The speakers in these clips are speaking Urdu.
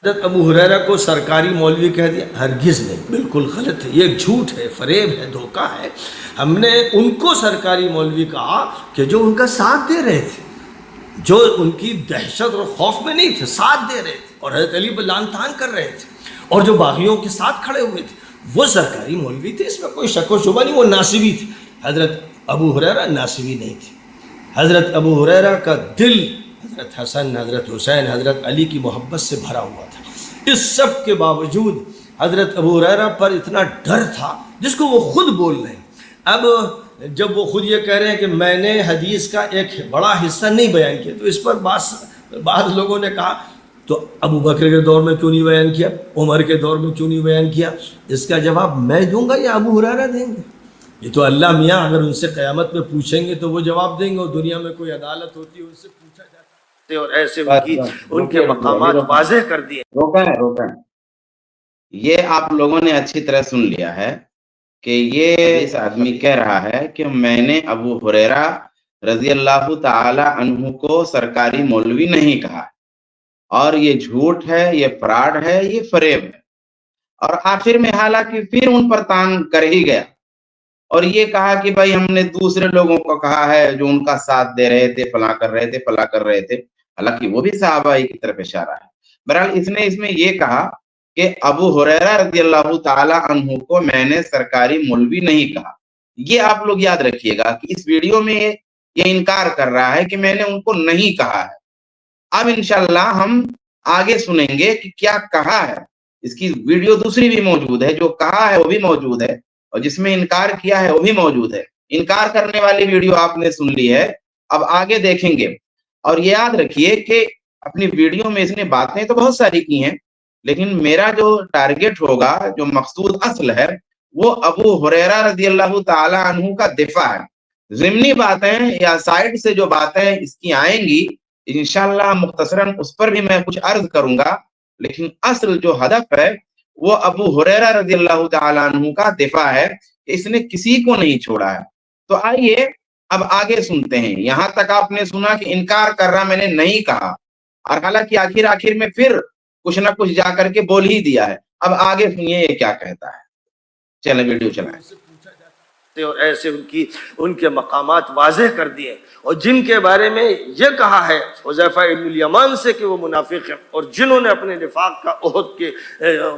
حضرت ابو ہریرہ کو سرکاری مولوی کہہ دیا؟ ہرگز نہیں، بالکل غلط ہے، یہ ایک جھوٹ ہے، فریب ہے، دھوکہ ہے۔ ہم نے ان کو سرکاری مولوی کہا کہ جو ان کا ساتھ دے رہے تھے، جو ان کی دہشت اور خوف میں نہیں تھے، ساتھ دے رہے تھے اور حضرت علی پہ لعن طعن کر رہے تھے، اور جو باغیوں کے ساتھ کھڑے ہوئے تھے وہ سرکاری مولوی تھے، اس میں کوئی شک و شبہ نہیں، وہ ناصبی تھے۔ حضرت ابو ہریرہ ناصبی نہیں تھے۔ حضرت ابو ہریرہ کا دل حضرت حسن، حضرت حسین، حضرت علی کی محبت سے بھرا ہوا تھا۔ اس سب کے باوجود حضرت ابو ہریرہ پر اتنا ڈر تھا جس کو وہ خود بول رہے ہیں۔ اب جب وہ خود یہ کہہ رہے ہیں کہ میں نے حدیث کا ایک بڑا حصہ نہیں بیان کیا، تو اس پر بعض لوگوں نے کہا تو ابو بکر کے دور میں کیوں نہیں بیان کیا، عمر کے دور میں کیوں نہیں بیان کیا؟ اس کا جواب میں دوں گا یا ابو ہریرہ دیں گے؟ یہ تو اللہ میاں اگر ان سے قیامت میں پوچھیں گے تو وہ جواب دیں گے، اور دنیا میں کوئی عدالت ہوتی ہے ان سے پوچھا جاتا ہے، اور ایسے ان کے مقامات واضح کر دیے۔ روکیں یہ آپ لوگوں نے اچھی طرح سن لیا ہے کہ یہ اس آدمی کہہ رہا ہے کہ میں نے ابو ہریرہ رضی اللہ تعالی عنہ کو سرکاری مولوی نہیں کہا، اور یہ جھوٹ ہے، یہ فراڈ ہے، یہ فریب ہے۔ اور آخر میں حالانکہ پھر ان پر تان کر ہی گیا اور یہ کہا کہ بھائی ہم نے دوسرے لوگوں کو کہا ہے جو ان کا ساتھ دے رہے تھے، فلاں کر رہے تھے، فلاں کر رہے تھے، حالانکہ وہ بھی صحابہ کی طرف اشارہ ہے۔ بہرحال اس نے اس میں یہ کہا کہ ابو ہریرہ رضی اللہ تعالی عنہ کو میں نے سرکاری مولوی نہیں کہا۔ یہ آپ لوگ یاد رکھیے گا کہ اس ویڈیو میں یہ انکار کر رہا ہے کہ میں نے ان کو نہیں کہا ہے۔ اب انشاءاللہ ہم آگے سنیں گے کہ کیا کہا ہے۔ اس کی ویڈیو دوسری بھی موجود ہے، جو کہا ہے وہ بھی موجود ہے، اور جس میں انکار کیا ہے وہ بھی موجود ہے۔ انکار کرنے والی ویڈیو آپ نے سن لی ہے، اب آگے دیکھیں گے۔ اور یہ یاد رکھیے کہ اپنی ویڈیو میں اس نے باتیں تو بہت ساری کی ہیں، لیکن میرا جو ٹارگٹ ہوگا، جو مقصود اصل ہے، وہ ابو ہریرہ رضی اللہ تعالی عنہ کا دفاع ہے۔ ضمنی باتیں یا سائڈ سے جو باتیں اس کی آئیں گی انشاءاللہ مختصراً اس پر بھی میں کچھ عرض کروں گا، لیکن اصل جو ہدف ہے وہ ابو ہریرہ رضی اللہ تعالی عنہ کا دفاع ہے کہ اس نے کسی کو نہیں چھوڑا ہے۔ تو آئیے اب آگے سنتے ہیں۔ یہاں تک آپ نے سنا کہ انکار کر رہا میں نے نہیں کہا، اور حالانکہ آخر میں پھر کچھ نہ کچھ جا کر کے بول ہی دیا ہے۔ اب آگے سنیے یہ کیا کہتا ہے۔ چلیں ویڈیو چلائیں۔ اور ایسے ان کے مقامات واضح کر دیے، اور جن کے بارے میں یہ کہا ہے حذیفہ ابن الیمان سے کہ وہ منافق ہیں، اور جنہوں نے اپنے نفاق کا احد کے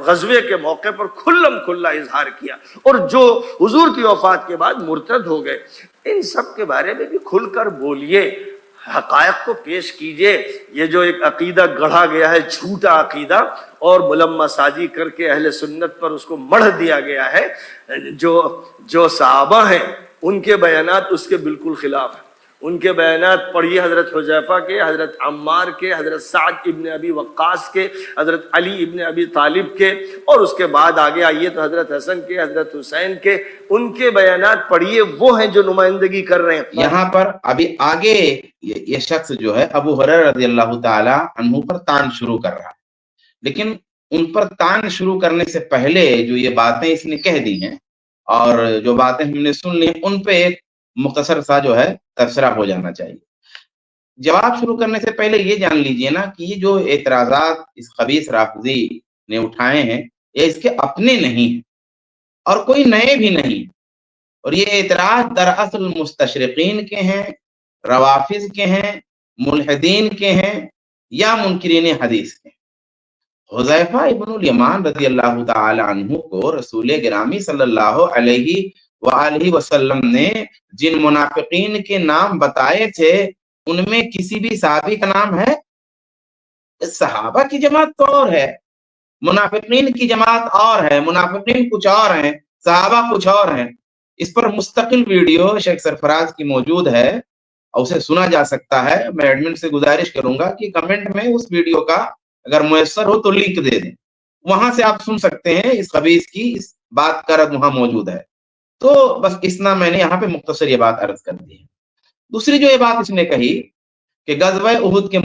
غزوے کے موقع پر کھلم کھلا اظہار کیا، اور جو حضور کی وفات کے بعد مرتد ہو گئے، ان سب کے بارے میں بھی کھل کر بولیے، حقائق کو پیش کیجئے۔ یہ جو ایک عقیدہ گڑھا گیا ہے، جھوٹا عقیدہ، اور ملمہ سازی کر کے اہل سنت پر اس کو مڑھ دیا گیا ہے، جو صحابہ ہیں ان کے بیانات اس کے بالکل خلاف ہیں۔ ان کے بیانات پڑھیے، حضرت حذیفہ کے، حضرت عمار کے، حضرت سعد ابن ابی وقاص کے، حضرت علی ابن ابی طالب کے، اور اس کے بعد آگے آئیے تو حضرت حسن کے، حضرت حسین کے، ان کے بیانات پڑھیے، وہ ہیں جو نمائندگی کر رہے ہیں۔ یہاں پر ابھی آگے یہ شخص جو ہے ابو ہریرہ رضی اللہ تعالی عنہ پر تان شروع کر رہا ہے، لیکن ان پر تان شروع کرنے سے پہلے جو یہ باتیں اس نے کہہ دی ہیں اور جو باتیں ہم نے سن لی، ان پہ ایک مختصر سا جو ہے تبصرہ ہو جانا چاہیے۔ جواب شروع کرنے سے پہلے یہ جان لیجئے نا کہ یہ جو اعتراضات اس خبیث رافضی نے اٹھائے ہیں یہ اس کے اپنے نہیں ہیں اور کوئی نئے بھی نہیں، اور یہ اعتراض دراصل مستشرقین کے ہیں، روافض کے ہیں، ملحدین کے ہیں، یا منکرین حدیث کے ہیں۔ حذیفہ ابن الیمان رضی اللہ تعالی عنہ کو رسول گرامی صلی اللہ علیہ وآلہ وسلم نے جن منافقین کے نام بتائے تھے ان میں کسی بھی صحابی کا نام ہے؟ صحابہ کی جماعت تو اور ہے، منافقین کی جماعت اور ہے، منافقین کچھ اور ہیں، صحابہ کچھ اور ہیں۔ اس پر مستقل ویڈیو شیخ سرفراز کی موجود ہے اور اسے سنا جا سکتا ہے۔ میں ایڈمن سے گزارش کروں گا کہ کمنٹ میں اس ویڈیو کا اگر میسر ہو تو لنک دے دیں، وہاں سے آپ سن سکتے ہیں اس خبیث کی اس بات کا رد وہاں موجود ہے۔ تو بس اتنا میں نے یہاں پہ مختصر یہ بات عرض کر دی ہے۔ دوسری جو یہ بات اس نے کہی کہ غزوہ احد کے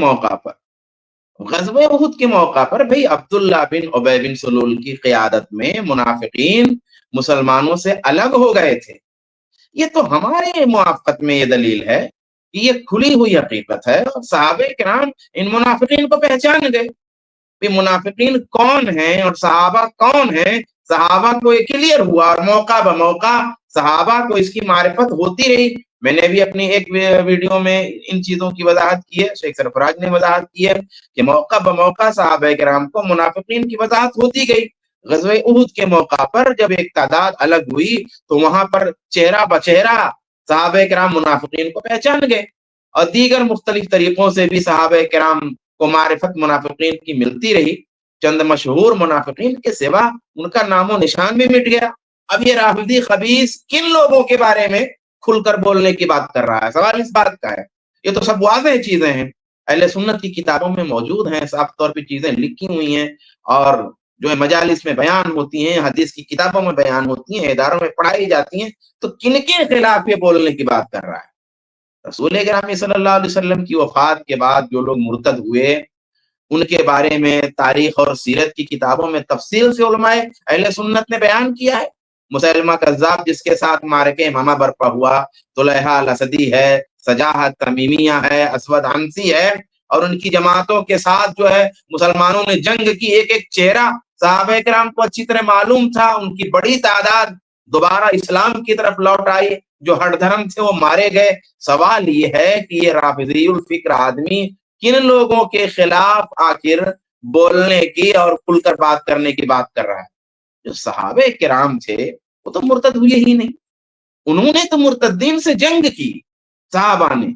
موقع پر بھئی عبداللہ بن ابی بن سلول کی قیادت میں منافقین مسلمانوں سے الگ ہو گئے تھے، یہ تو ہمارے موافقت میں یہ دلیل ہے کہ یہ کھلی ہوئی حقیقت ہے، اور صحابہ کرام ان منافقین کو پہچان گئے۔ بھی منافقین کون ہیں اور صحابہ کون ہیں، صحابہ کو یہ کلیئر ہوا اور موقع بموقع صحابہ کو اس کی معرفت ہوتی رہی۔ میں نے بھی اپنی ایک ویڈیو میں ان چیزوں کی وضاحت کی ہے، شیخ سرفراز نے وضاحت کی ہے کہ موقع بموقع صحابہ کرام کو منافقین کی وضاحت ہوتی گئی۔ غزوہ احد کے موقع پر جب ایک تعداد الگ ہوئی تو وہاں پر چہرہ بچہرہ صحابہ کرام منافقین کو پہچان گئے، اور دیگر مختلف طریقوں سے بھی صحابہ کرام کو معرفت منافقین کی ملتی رہی۔ چند مشہور منافقین کے سوا ان کا نام و نشان بھی مٹ گیا۔ اب یہ رافضی خبیث کن لوگوں کے بارے میں کھل کر بولنے کی بات کر رہا ہے؟ سوال اس بات کا ہے۔ یہ تو سب واضح چیزیں ہیں، اہل سنت کی کتابوں میں موجود ہیں، صاف طور پہ چیزیں لکھی ہوئی ہیں، اور جو ہے مجالس میں بیان ہوتی ہیں، حدیث کی کتابوں میں بیان ہوتی ہیں، اداروں میں پڑھائی جاتی ہیں۔ تو کن کے خلاف یہ بولنے کی بات کر رہا ہے؟ رسول گرامی صلی اللہ علیہ وسلم کی وفات کے بعد جو لوگ مرتد ہوئے ان کے بارے میں تاریخ اور سیرت کی کتابوں میں تفصیل سے علماء اہل سنت نے بیان کیا ہے۔ مسیلمہ کذاب جس کے ساتھ مارکہ یمامہ برپا ہوا، طلحہ الاسدی ہے، سجاح تمیمیہ ہے، اسود عنسی ہے، اور ان کی جماعتوں کے ساتھ جو ہے مسلمانوں نے جنگ کی۔ ایک ایک چہرہ صحابہ کرام کو اچھی طرح معلوم تھا، ان کی بڑی تعداد دوبارہ اسلام کی طرف لوٹ آئی، جو ہٹ دھرم تھے وہ مارے گئے۔ سوال یہ ہے کہ یہ رافضی الفکر آدمی کن لوگوں کے خلاف آخر بولنے کی اور کھل کر بات کرنے کی بات کر رہا ہے؟ جو صحابہ کرام تھے وہ تو مرتد ہوئے ہی نہیں، انہوں نے تو مرتدین سے جنگ کی، صحابہ نے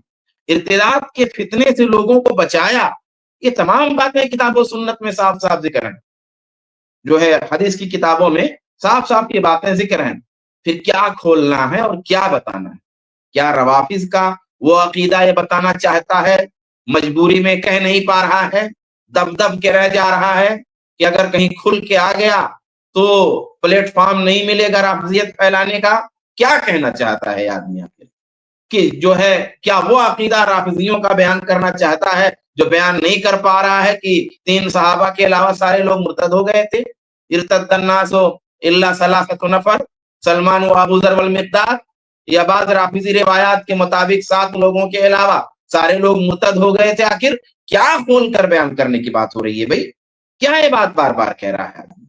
ارتداد کے فتنے سے لوگوں کو بچایا۔ یہ تمام باتیں کتاب و سنت میں صاف صاف ذکر ہیں، جو ہے حدیث کی کتابوں میں صاف صاف یہ باتیں ذکر ہیں۔ پھر کیا کھولنا ہے اور کیا بتانا ہے؟ کیا روافض کا وہ عقیدہ یہ بتانا چاہتا ہے، مجبوری میں کہہ نہیں پا رہا ہے، دب دب کے رہ جا رہا ہے کہ اگر کہیں کھل کے آ گیا تو پلیٹ فارم نہیں ملے گا رافضیت پھیلانے کا؟ کیا کہنا چاہتا ہے آدمی آخر؟ کہ جو ہے کیا وہ عقیدہ رافضیوں کا بیان کرنا چاہتا ہے جو بیان نہیں کر پا رہا ہے کہ 3 صحابہ کے علاوہ سارے لوگ مرتد ہو گئے تھے؟ ارتد الناس الا ثلاثۃ نفر، سلمان و ابو ذر والمقداد، یا بعض رافضی روایات کے مطابق 7 لوگوں کے علاوہ سارے لوگ مرتد ہو گئے تھے؟ آخر کیا کھول کر بیان کرنے کی بات ہو رہی ہے بھائی؟ کیا یہ بات بار بار کہہ رہا ہے آدمی؟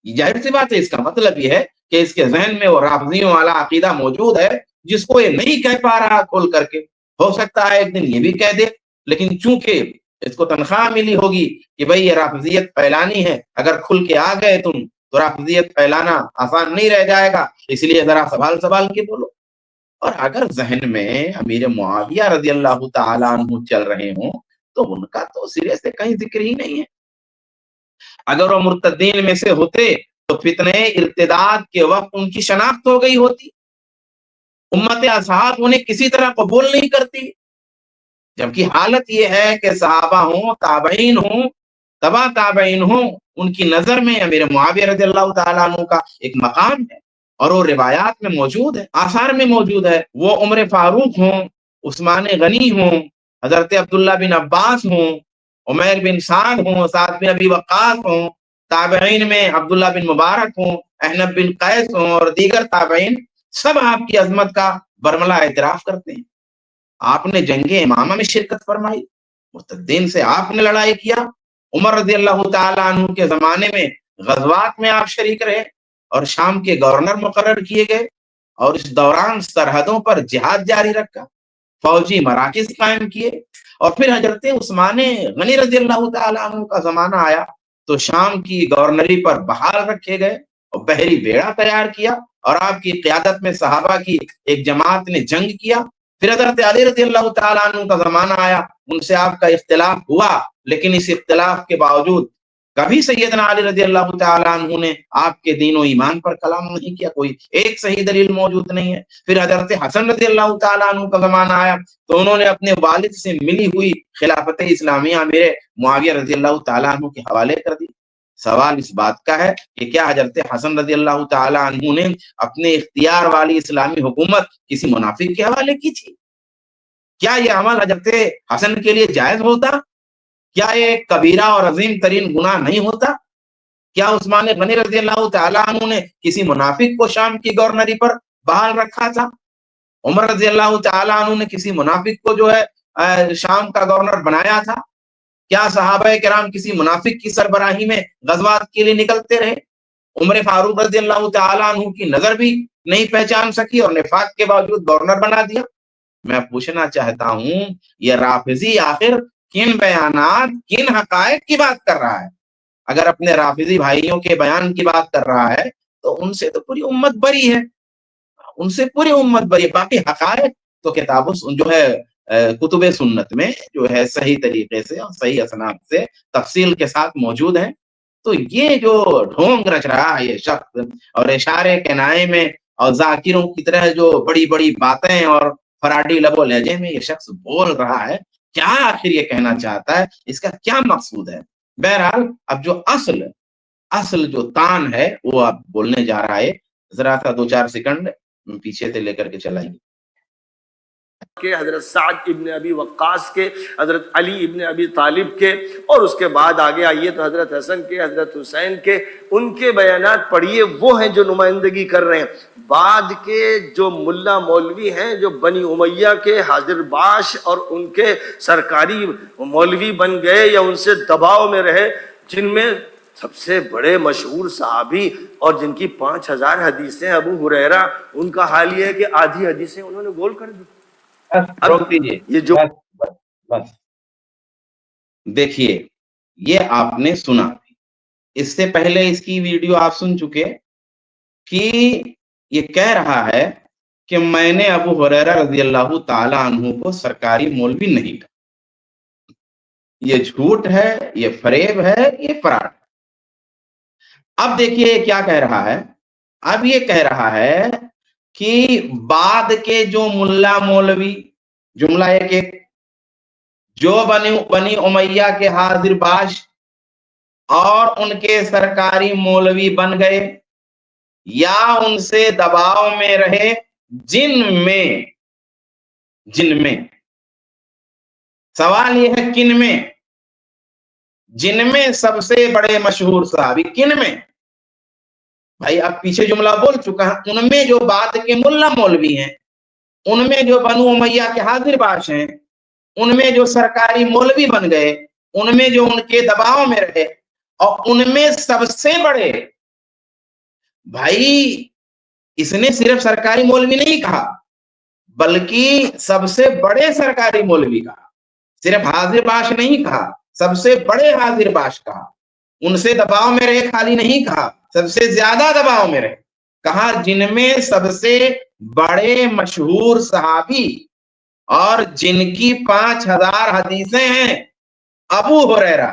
یہ ظاہر سی بات ہے، اس کا مطلب یہ ہے کہ اس کے ذہن میں وہ رافضیوں والا عقیدہ موجود ہے جس کو یہ نہیں کہہ پا رہا کھول کر کے۔ ہو سکتا ہے ایک دن یہ بھی کہہ دے، لیکن چونکہ اس کو تنخواہ ملی ہوگی کہ بھئی یہ رافضیت پھیلانی ہے، اگر کھل کے آ گئے تم تو رافضیت پھیلانا آسان نہیں رہ جائے گا، اس لیے ذرا سنبھال کے بولو۔ اور اگر ذہن میں امیر معاویہ رضی اللہ تعالیٰ عنہ چل رہے ہوں تو ان کا تو سرے سے کہیں ذکر ہی نہیں ہے۔ اگر وہ مرتدین میں سے ہوتے تو فتنہ ارتداد کے وقت ان کی شناخت ہو گئی ہوتی، امت اصحاب انہیں کسی طرح قبول نہیں کرتی، جبکہ حالت یہ ہے کہ صحابہ ہوں، تابعین ہوں، تبع تابعین ہوں، ان کی نظر میں امیر معاویہ رضی اللہ تعالیٰ عنہ کا ایک مقام ہے، اور وہ روایات میں موجود ہے، آثار میں موجود ہے۔ وہ عمر فاروق ہوں، عثمان غنی ہوں، حضرت عبداللہ بن عباس ہوں، عمیر بن سعد ہوں، سعد بن ابی وقاص ہوں، تابعین میں عبداللہ بن مبارک ہوں، احنف بن قیس ہوں، اور دیگر تابعین، سب آپ کی عظمت کا برملا اعتراف کرتے ہیں۔ آپ نے جنگ امامہ میں شرکت فرمائی، مرتدین سے آپ نے لڑائی کیا، عمر رضی اللہ تعالیٰ عنہ کے زمانے میں غزوات میں آپ شریک رہے اور شام کے گورنر مقرر کیے گئے، اور اس دوران سرحدوں پر جہاد جاری رکھا، فوجی مراکز قائم کیے، اور پھر حضرت عثمان غنی رضی اللہ تعالیٰ عنہ کا زمانہ آیا تو شام کی گورنری پر بحال رکھے گئے اور بحری بیڑا تیار کیا، اور آپ کی قیادت میں صحابہ کی ایک جماعت نے جنگ کیا۔ پھر حضرت علی رضی اللہ تعالیٰ عنہ کا زمانہ آیا، ان سے آپ کا اختلاف ہوا، لیکن اس اختلاف کے باوجود کبھی سیدنا علی رضی اللہ تعالیٰ عنہ نے آپ کے دین و ایمان پر کلام نہیں کیا، کوئی ایک صحیح دلیل موجود نہیں ہے۔ پھر حضرت حسن رضی اللہ تعالیٰ عنہ کا زمانہ آیا تو انہوں نے اپنے والد سے ملی ہوئی خلافت اسلامیہ امیر معاویہ رضی اللہ تعالیٰ عنہ کے حوالے کر دی۔ سوال اس بات کا ہے کہ کیا حضرت حسن رضی اللہ تعالیٰ عنہ نے اپنے اختیار والی اسلامی حکومت کسی منافق کے حوالے کی تھی؟ کیا یہ عمل حضرت حسن کے لیے جائز ہوتا؟ کیا یہ کبیرہ اور عظیم ترین گناہ نہیں ہوتا؟ کیا عثمان غنی رضی اللہ تعالیٰ عنہ نے کسی منافق کو شام کی گورنری پر بحال رکھا تھا؟ عمر رضی اللہ تعالیٰ عنہ نے کسی منافق کو جو ہے شام کا گورنر بنایا تھا؟ کیا صحابہ کرام کسی منافق کی سربراہی میں غزوات کے لیے نکلتے رہے؟ عمر فاروق رضی اللہ تعالیٰ عنہ کی نظر بھی نہیں پہچان سکی اور نفاق کے باوجود گورنر بنا دیا۔ میں پوچھنا چاہتا ہوں یہ رافضی آخر کن بیانات کن حقائق کی بات کر رہا ہے؟ اگر اپنے رافضی بھائیوں کے بیان کی بات کر رہا ہے تو ان سے تو پوری امت بری ہے، ان سے پوری امت بری ہے۔ باقی حقائق تو کتاب جو ہے کتب سنت میں جو ہے صحیح طریقے سے اور صحیح اسناد سے تفصیل کے ساتھ موجود ہیں۔ تو یہ جو ڈھونگ رچ رہا ہے یہ شخص اور اشارے کنائے میں اور ذاکروں کی طرح جو بڑی بڑی باتیں اور فراڈی لب و لہجے میں یہ شخص بول رہا ہے، کیا آخر یہ کہنا چاہتا ہے؟ اس کا کیا مقصود ہے؟ بہرحال اب جو اصل جو تان ہے وہ اب بولنے جا رہا ہے۔ ذرا سا 2-4 سیکنڈ پیچھے سے لے کر کے چلائیے۔ کہ حضرت سعد ابن ابی وقاص کے، حضرت علی ابن ابی طالب کے، اور اس کے بعد آگے آئیے تو حضرت حسن کے، حضرت حسین کے، ان کے بیانات پڑھیے۔ وہ ہیں جو نمائندگی کر رہے ہیں۔ بعد کے جو ملا مولوی ہیں جو بنی امیہ کے حاضر باش اور ان کے سرکاری مولوی بن گئے یا ان سے دباؤ میں رہے، جن میں سب سے بڑے مشہور صحابی اور جن کی 5000 حدیثیں ابو ہریرہ، ان کا حال یہ ہے کہ آدھی حدیثیں انہوں نے گول کر دی۔ یہ جو بس دیکھیے یہ آپ نے سنا، اس سے پہلے اس کی ویڈیو آپ سن چکے کہ یہ کہہ رہا ہے کہ میں نے ابو ہریرہ رضی اللہ تعالی عنہ کو سرکاری مولوی نہیں کہا۔ یہ جھوٹ ہے، یہ فریب ہے، یہ فراڈ ہے۔ اب دیکھیے کیا کہہ رہا ہے۔ اب یہ کہہ رہا ہے کہ بعد کے جو ملا مولوی، جملہ ایک جو بنی امیہ کے حاضر باش اور ان کے سرکاری مولوی بن گئے یا ان سے دباؤ میں رہے، جن میں سوال یہ ہے کن میں؟ جن میں سب سے بڑے مشہور صحابی کن میں؟ بھائی اب پیچھے جملہ بول چکا ہے، ان میں جو بعد کے ملا مولوی ہیں، ان میں جو بنو امیہ کے حاضر باش ہیں، ان میں جو سرکاری مولوی بن گئے، ان میں جو ان کے دباؤ میں رہے، اور ان میں سب سے بڑے، بھائی اس نے صرف سرکاری مولوی نہیں کہا بلکہ سب سے بڑے سرکاری مولوی کہا، صرف حاضر باش نہیں کہا، سب سے بڑے حاضر باش کہا، ان سے دباؤ میں رہے خالی نہیں کہا، سب سے زیادہ دباؤ میں رہے، کہا جن میں سب سے بڑے مشہور صحابی اور جن کی 5000 حدیثیں ہیں ابو ہریرہ،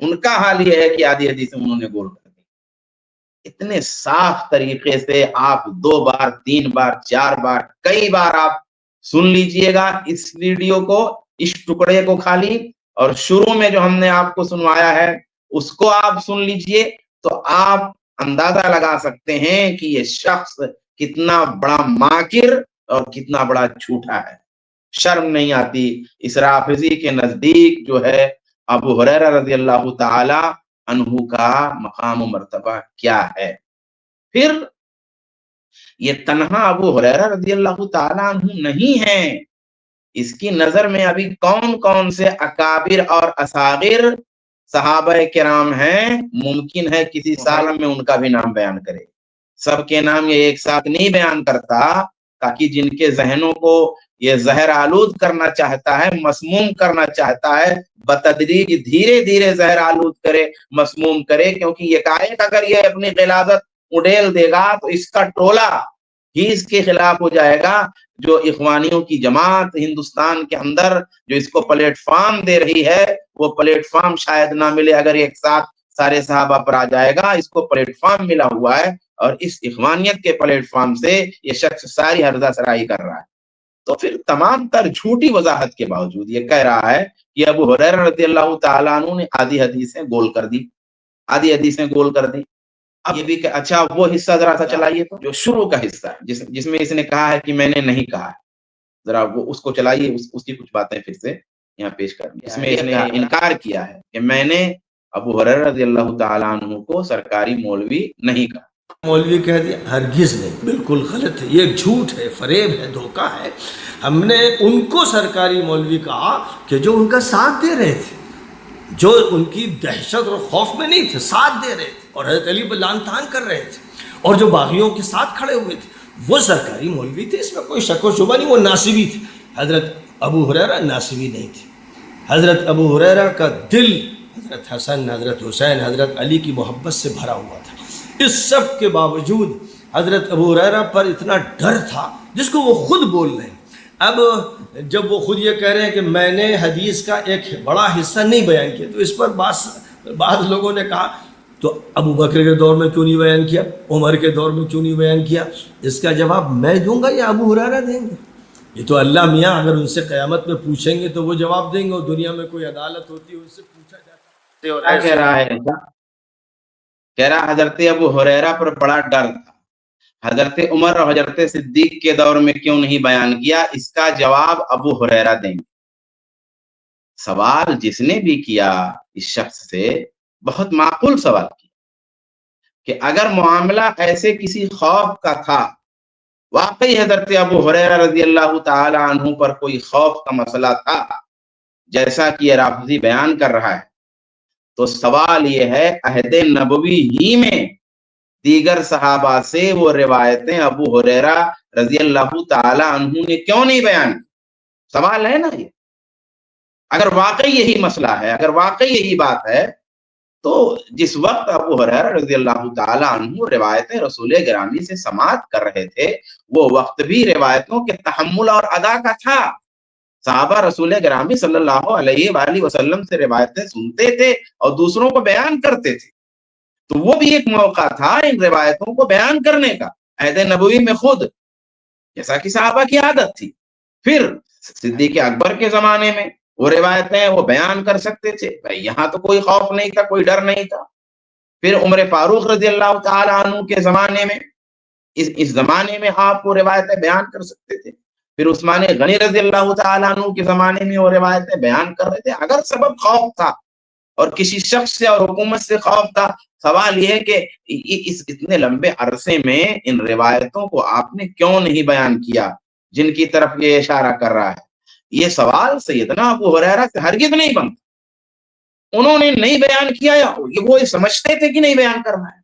ان کا حال یہ ہے کہ آدھی حدیثیں انہوں نے گول کر دی۔ اتنے صاف طریقے سے آپ 2 بار 3 بار 4 بار کئی بار آپ سن لیجئے گا اس ویڈیو کو، اس ٹکڑے کو خالی، اور شروع میں جو ہم نے آپ کو سنوایا ہے اس کو آپ سن لیجئے تو آپ اندازہ لگا سکتے ہیں کہ یہ شخص کتنا بڑا ماکر اور کتنا بڑا جھوٹا ہے۔ شرم نہیں آتی اس رافضی کے نزدیک جو ہے ابو ہریرہ رضی اللہ تعالی عنہ کا مقام و مرتبہ کیا ہے۔ پھر یہ تنہا ابو ہریرہ رضی اللہ تعالی عنہ نہیں ہے، اس کی نظر میں ابھی کون کون سے اکابر اور اصاغر صحابہ کرام ہیں، ممکن ہے کسی سال میں ان کا بھی نام بیان کرے۔ سب کے نام یہ ایک ساتھ نہیں بیان کرتا تاکہ جن کے ذہنوں کو یہ زہر آلود کرنا چاہتا ہے، مسموم کرنا چاہتا ہے، بتدریج دھیرے دھیرے زہر آلود کرے، مسموم کرے، کیونکہ یکایک اگر یہ اپنی غلاظت اڈیل دے گا تو اس کا ٹولہ ہی اس کے خلاف ہو جائے گا۔ جو اخوانیوں کی جماعت ہندوستان کے اندر جو اس کو پلیٹ فارم دے رہی ہے، وہ پلیٹ فارم شاید نہ ملے اگر ایک ساتھ سارے صحابہ پر آ جائے گا۔ اس کو پلیٹ فارم ملا ہوا ہے اور اس اخوانیت کے پلیٹ فارم سے یہ شخص ساری ہرزہ سرائی کر رہا ہے۔ تو پھر تمام تر جھوٹی وضاحت کے باوجود یہ کہہ رہا ہے کہ ابو ہریرہ رضی اللہ تعالیٰ عنہ نے آدھی حدیثیں گول کر دی، آدھی حدیثیں گول کر دی۔ اب یہ بھی کہ اچھا وہ حصہ ذرا سا چلائیے تو جو شروع کا حصہ ہے جس میں اس نے کہا ہے کہ میں نے نہیں کہا ہے، ذرا وہ اس کو چلائیے، اس کی کچھ باتیں پھر سے یہاں پیش کر دیں۔ اس میں اس نے انکار کیا ہے کہ میں نے ابو ہریرہ رضی اللہ تعالیٰ عنہ کو سرکاری مولوی نہیں کہا۔ مولوی کہہ دیا، ہرگز نہیں، بالکل غلط ہے، یہ جھوٹ ہے، فریب ہے، دھوکہ ہے۔ ہم نے ان کو سرکاری مولوی کہا کہ جو ان کا ساتھ دے رہے تھے۔ جو ان کی دہشت اور خوف میں نہیں تھے، ساتھ دے رہے تھے اور حضرت علی پہ لعن طعن کر رہے تھے، اور جو باغیوں کے ساتھ کھڑے ہوئے تھے وہ سرکاری مولوی تھے، اس میں کوئی شک و شبہ نہیں، وہ ناصبی تھے۔ حضرت ابو ہریرہ ناصبی نہیں تھے۔ حضرت ابو ہریرہ کا دل حضرت حسن، حضرت حسین، حضرت علی کی محبت سے بھرا ہوا تھا۔ اس سب کے باوجود حضرت ابو ہریرہ پر اتنا ڈر تھا جس کو وہ خود بول رہے ہیں۔ اب جب وہ خود یہ کہہ رہے ہیں کہ میں نے حدیث کا ایک بڑا حصہ نہیں بیان کیا، تو اس پر بعض لوگوں نے کہا تو ابو بکر کے دور میں کیوں نہیں بیان کیا، عمر کے دور میں کیوں نہیں بیان کیا؟ اس کا جواب میں دوں گا یا ابو ہریرہ دیں گے؟ یہ تو اللہ میاں اگر ان سے قیامت میں پوچھیں گے تو وہ جواب دیں گے، اور دنیا میں کوئی عدالت ہوتی ہے ان سے پوچھا جاتا ہے۔ کیا کہہ رہا ہے ایسا؟ کہہ رہا حضرت ابو ہریرہ پر بڑا ڈر تھا، حضرت عمر اور حضرت صدیق کے دور میں کیوں نہیں بیان کیا؟ اس کا جواب ابو ہریرہ دیں گے۔ سوال جس نے بھی کیا اس شخص سے بہت معقول سوال کیا کہ اگر معاملہ ایسے کسی خوف کا تھا، واقعی حضرت ابو ہریرہ رضی اللہ تعالی عنہ پر کوئی خوف کا مسئلہ تھا جیسا کہ یہ رافضی بیان کر رہا ہے، تو سوال یہ ہے عہد نبوی ہی میں دیگر صحابہ سے وہ روایتیں ابو ہریرہ رضی اللہ تعالی عنہ نے کیوں نہیں بیان کی؟ سوال ہے نا یہ۔ اگر واقعی یہی مسئلہ ہے، اگر واقعی یہی بات ہے، تو جس وقت ابو ہریرہ رضی اللہ تعالی عنہ روایتیں رسول گرامی سے سماعت کر رہے تھے، وہ وقت بھی روایتوں کے تحمل اور ادا کا تھا۔ صحابہ رسول گرامی صلی اللہ علیہ وآلہ وسلم سے روایتیں سنتے تھے اور دوسروں کو بیان کرتے تھے، تو وہ بھی ایک موقع تھا ان روایتوں کو بیان کرنے کا عہد نبوی میں خود، جیسا کہ صحابہ کی عادت تھی۔ پھر صدیق اکبر کے زمانے میں وہ روایتیں وہ بیان کر سکتے تھے، بھائی یہاں تو کوئی خوف نہیں تھا، کوئی ڈر نہیں تھا۔ پھر عمر فاروق رضی اللہ تعالی عنہ کے زمانے میں اس زمانے میں آپ وہ روایتیں بیان کر سکتے تھے۔ پھر عثمان غنی رضی اللہ تعالی عنہ کے زمانے میں وہ روایتیں بیان کر رہے تھے۔ اگر سبب خوف تھا اور کسی شخص سے اور حکومت سے خوف تھا، سوال یہ ہے کہ اس اتنے لمبے عرصے میں ان روایتوں کو آپ نے کیوں نہیں بیان کیا جن کی طرف یہ اشارہ کر رہا ہے؟ یہ سوال سیدنا ابو ہریرہ سے ہرگز نہیں بنتا۔ انہوں نے نہیں بیان کیا یا وہ سمجھتے تھے کہ نہیں بیان کرنا ہے،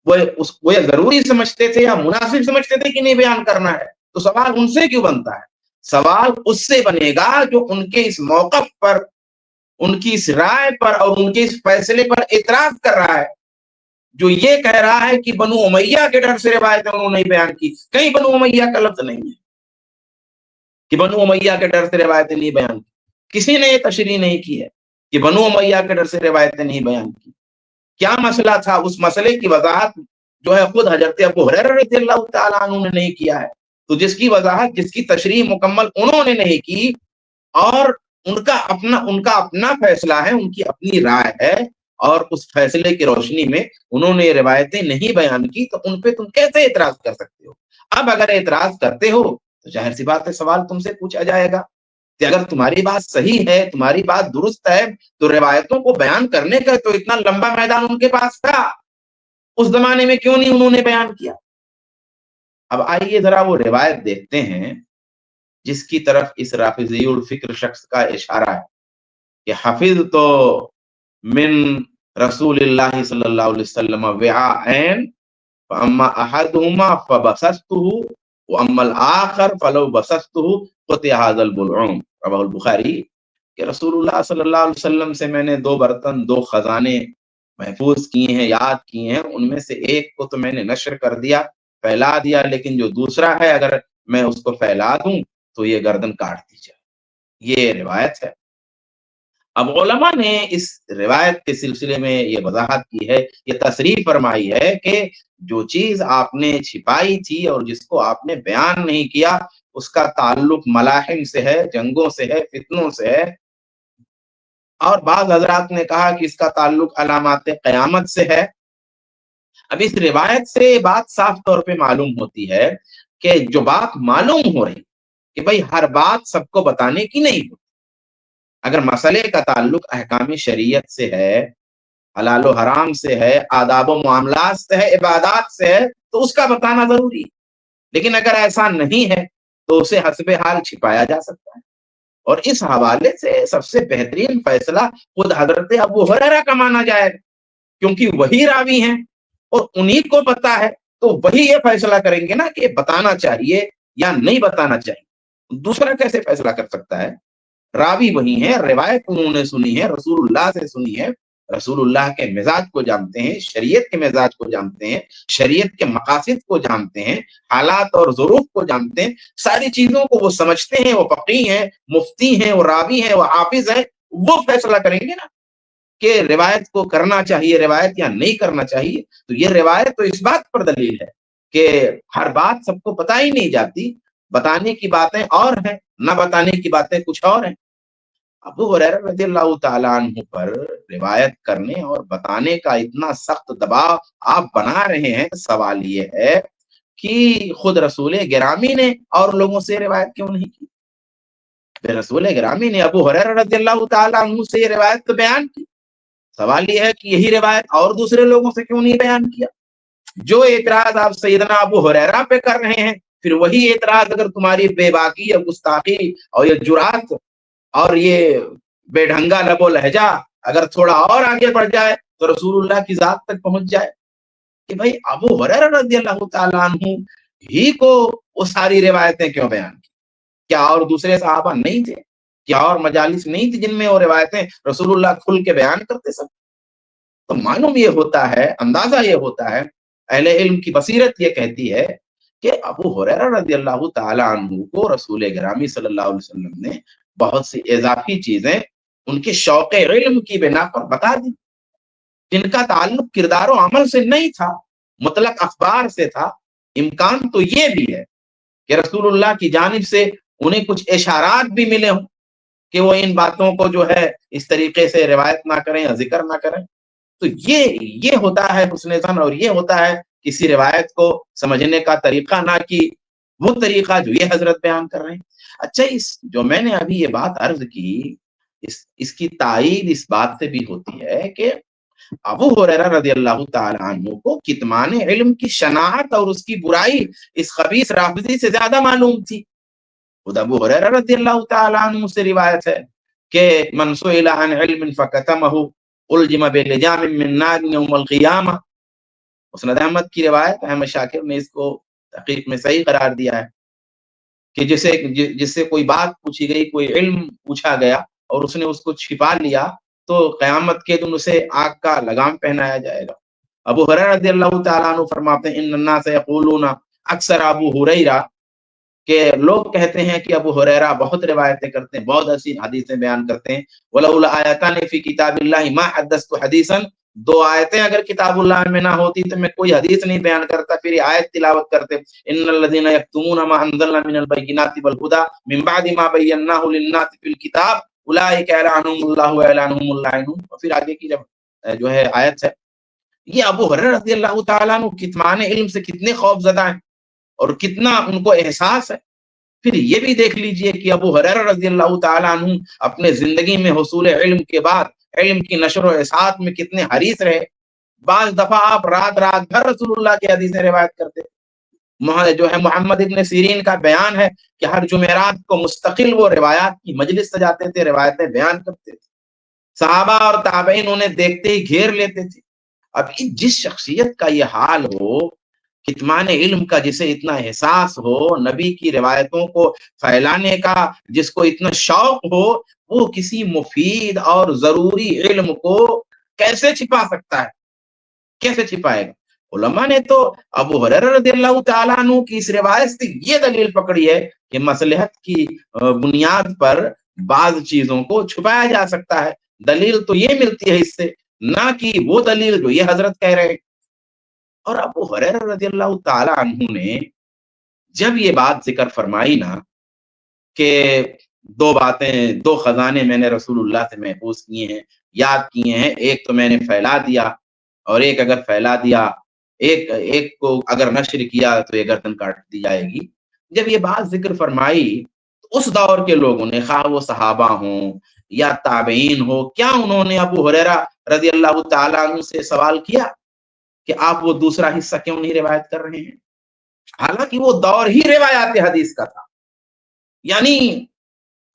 وہ ضروری سمجھتے تھے یا مناسب سمجھتے تھے کہ نہیں بیان کرنا ہے؟ تو سوال ان سے کیوں بنتا ہے؟ سوال اس سے بنے گا جو ان کے اس موقف پر، ان کی اس رائے پر اور ان کے اس فیصلے پر اعتراض کر رہا ہے، جو یہ کہہ رہا ہے کہ بنو امیہ کے ڈر سے روایتیں انہوں نے بیان کی۔ کہیں بنو امیہ کا لفظ نہیں ہے کہ بنو امیہ کے ڈر سے روایتیں نہیں بیان کی، کسی نے یہ تشریح نہیں کی ہے کہ بنو امیہ کے ڈر سے روایتیں نہیں بیان کی۔ کیا مسئلہ تھا؟ اس مسئلے کی وضاحت جو ہے خود حضرت ابو ہریرہ رضی اللہ تعالیٰ عنہ نے نہیں کیا ہے، تو جس کی وضاحت، جس کی تشریح مکمل انہوں نے نہیں کی، اور ان کا اپنا فیصلہ ہے، ان کی اپنی رائے ہے، اور اس فیصلے کی روشنی میں انہوں نے یہ روایتیں نہیں بیان کی، تو ان پہ تم کیسے اعتراض کر سکتے ہو؟ اب اگر اعتراض کرتے ہو تو ظاہر سی بات ہے سوال تم سے پوچھا جائے گا کہ اگر تمہاری بات صحیح ہے، تمہاری بات درست ہے، تو روایتوں کو بیان کرنے کا تو اتنا لمبا میدان ان کے پاس تھا، اس زمانے میں کیوں نہیں انہوں نے بیان کیا؟ اب آئیے ذرا وہ روایت دیکھتے ہیں جس کی طرف اس رافضی الفکر شخص کا اشارہ ہے کہ حفظ تو من رسول اللہ صلی اللہ علیہ وسلم وعاءین فاما احدهما فبسطته واما الاخر فلو بسطته قطع هذا البلعوم، رواه البخاری، کہ رسول اللہ صلی اللہ علیہ وسلم سے میں نے 2 برتن، 2 خزانے محفوظ کیے ہیں، یاد کیے ہیں، ان میں سے ایک کو تو میں نے نشر کر دیا، پھیلا دیا، لیکن جو دوسرا ہے اگر میں اس کو پھیلا دوں تو یہ گردن کاٹ دی جائے۔ یہ روایت ہے۔ اب علماء نے اس روایت کے سلسلے میں یہ وضاحت کی ہے، یہ تصریح فرمائی ہے کہ جو چیز آپ نے چھپائی تھی اور جس کو آپ نے بیان نہیں کیا، اس کا تعلق ملاحم سے ہے، جنگوں سے ہے، فتنوں سے ہے، اور بعض حضرات نے کہا کہ اس کا تعلق علامات قیامت سے ہے۔ اب اس روایت سے بات صاف طور پہ معلوم ہوتی ہے کہ جو بات معلوم ہو رہی کہ بھئی ہر بات سب کو بتانے کی نہیں ہوتی۔ اگر مسئلے کا تعلق احکام شریعت سے ہے، حلال و حرام سے ہے، آداب و معاملات سے ہے، عبادات سے ہے، تو اس کا بتانا ضروری ہے۔ لیکن اگر ایسا نہیں ہے تو اسے حسب حال چھپایا جا سکتا ہے۔ اور اس حوالے سے سب سے بہترین فیصلہ خود حضرت ابو ہریرہ کا مانا جائے گا، کیونکہ وہی راوی ہیں اور انہی کو پتا ہے، تو وہی یہ فیصلہ کریں گے نا کہ بتانا چاہیے یا نہیں بتانا چاہیے۔ دوسرا کیسے فیصلہ کر سکتا ہے؟ راوی وہی ہیں، روایت انہوں نے سنی ہے، رسول اللہ سے سنی ہے، رسول اللہ کے مزاج کو جانتے ہیں، شریعت کے مزاج کو جانتے ہیں، شریعت کے مقاصد کو جانتے ہیں، حالات اور ظروف کو جانتے ہیں، ساری چیزوں کو وہ سمجھتے ہیں، وہ فقیہ ہیں، مفتی ہیں، وہ راوی ہیں، وہ حافظ ہیں، وہ فیصلہ کریں گے نا کہ روایت کو کرنا چاہیے روایت یا نہیں کرنا چاہیے۔ تو یہ روایت تو اس بات پر دلیل ہے کہ ہر بات سب کو پتہ ہی نہیں جاتی، بتانے کی باتیں اور ہیں، نہ بتانے کی باتیں کچھ اور ہیں۔ ابو ہریرہ رضی اللہ تعالیٰ عنہ پر روایت کرنے اور بتانے کا اتنا سخت دباؤ آپ بنا رہے ہیں، سوال یہ ہے کہ خود رسول گرامی نے اور لوگوں سے روایت کیوں نہیں کی؟ پھر رسول گرامی نے ابو ہریرہ رضی اللہ تعالیٰ عنہ سے یہ روایت تو بیان کی، سوال یہ ہے کہ یہی روایت اور دوسرے لوگوں سے کیوں نہیں بیان کیا؟ جو اعتراض آپ سیدنا ابو ہریرہ پہ کر رہے ہیں، پھر وہی اعتراض اگر تمہاری بے باکی اور گستاخی اور یہ جرات اور یہ بے ڈھنگا لب و لہجہ اگر تھوڑا اور آگے بڑھ جائے تو رسول اللہ کی ذات تک پہنچ جائے کہ بھائی ابو ہریرہ رضی اللہ تعالیٰ عنہ ہی کو وہ ساری روایتیں کیوں بیان کی؟ کیا اور دوسرے صحابہ نہیں تھے؟ کیا اور مجالس نہیں تھی جن میں وہ روایتیں رسول اللہ کھل کے بیان کرتے سب؟ تو معلوم یہ ہوتا ہے، اندازہ یہ ہوتا ہے، اہل علم کی بصیرت یہ کہتی ہے کہ ابو ہریرہ رضی اللہ تعالیٰ عنہ کو رسول گرامی صلی اللہ علیہ وسلم نے بہت سی اضافی چیزیں ان کے شوق علم کی بنا پر بتا دی، جن کا تعلق کردار و عمل سے نہیں تھا، مطلق اخبار سے تھا۔ امکان تو یہ بھی ہے کہ رسول اللہ کی جانب سے انہیں کچھ اشارات بھی ملے ہوں کہ وہ ان باتوں کو جو ہے اس طریقے سے روایت نہ کریں یا ذکر نہ کریں۔ تو یہ ہوتا ہے حسن ظن، اور یہ ہوتا ہے کسی روایت کو سمجھنے کا طریقہ، نہ کہ وہ طریقہ جو یہ حضرت بیان کر رہے ہیں۔ اچھا، جو میں نے ابھی یہ بات عرض کی، اس کی تائید اس بات سے بھی ہوتی ہے کہ ابو ہریرہ رضی اللہ تعالیٰ عنہ کو کتمان علم کی شناعت اور اس کی برائی اس خبیث رافضی سے زیادہ معلوم تھی۔ خود ابو ہریرہ رضی اللہ تعالیٰ عنہ سے روایت ہے کہ من سئل عن علم فکتمہ الجم بلجام من نار یوم القیامہ۔ مسند احمد کی روایت، احمد شاکر نے اس کو تحقیق میں صحیح قرار دیا ہے کہ جس سے کوئی بات پوچھی گئی، کوئی علم پوچھا گیا اور اس نے اس کو چھپا لیا، تو قیامت کے دن اسے آگ کا لگام پہنایا جائے گا۔ ابو ہریرہ رضی اللہ تعالیٰ عنہ فرماتے ہیں ان الناس یقولون اکثر ابو ہریرہ، کہ لوگ کہتے ہیں کہ ابو ہریرہ بہت روایتیں کرتے ہیں، بہت ایسی حدیثیں بیان کرتے ہیں۔ ولولا آیتان فی کتاب اللہ ما حدثت حدیثا، دو آیتیں اگر کتاب اللہ میں نہ ہوتی تو میں کوئی حدیث نہیں بیان کرتا، پھر یہ آیت تلاوت کرتے ان الذین یکتمون ما انزلنا من البینات والہدی من بعد ما بیناہ للناس فی الکتاب اولئک یلعنهم اللہ ویلعنهم اللاعنون۔ اور پھر آگے کی جو ہے آیت ہے، یہ ابو ہریرہ رضی اللہ تعالیٰ عنہ کتمان علم سے کتنے خوف زدہ ہیں اور کتنا ان کو احساس ہے۔ پھر یہ بھی دیکھ لیجئے کہ ابو ہریرہ رضی اللہ تعالیٰ عنہ اپنے زندگی میں حصول علم کے بعد علم کی نشر و اشاعت میں کتنے حریص رہے۔ بعض دفعہ آپ رات بھر رسول اللہ کی حدیثیں روایت کرتے۔ جو ہے محمد ابن سیرین کا بیان ہے کہ ہر جمعرات کو مستقل وہ روایات کی مجلس سجاتے تھے، روایتیں بیان کرتے تھے، صحابہ اور تابعین انہیں دیکھتے ہی گھیر لیتے تھے۔ اب جس شخصیت کا یہ حال ہو، کتمان علم کا جسے اتنا احساس ہو، نبی کی روایتوں کو پھیلانے کا جس کو اتنا شوق ہو، وہ کسی مفید اور ضروری علم کو کیسے چھپا سکتا ہے؟ کیسے چھپائے گا؟ علماء نے تو ابو ہریرہ رضی اللہ تعالیٰ عنہ کی اس روایت سے یہ دلیل پکڑی ہے کہ مصلحت کی بنیاد پر بعض چیزوں کو چھپایا جا سکتا ہے۔ دلیل تو یہ ملتی ہے اس سے، نہ کہ وہ دلیل جو یہ حضرت کہہ رہے ہیں۔ اور ابو ہریرہ رضی اللہ تعالیٰ عنہ نے جب یہ بات ذکر فرمائی نا کہ دو خزانے میں نے رسول اللہ سے محفوظ کیے ہیں، یاد کیے ہیں، ایک تو میں نے پھیلا دیا اور ایک اگر پھیلا دیا، ایک کو اگر نشر کیا تو یہ گردن کاٹ دی جائے گی۔ جب یہ بات ذکر فرمائی تو اس دور کے لوگوں نے، خواہ وہ صحابہ ہوں یا تابعین ہو، کیا انہوں نے ابو ہریرہ رضی اللہ تعالیٰ عنہ سے سوال کیا کہ آپ وہ دوسرا حصہ کیوں نہیں روایت کر رہے ہیں؟ حالانکہ وہ دور ہی روایات حدیث کا تھا، یعنی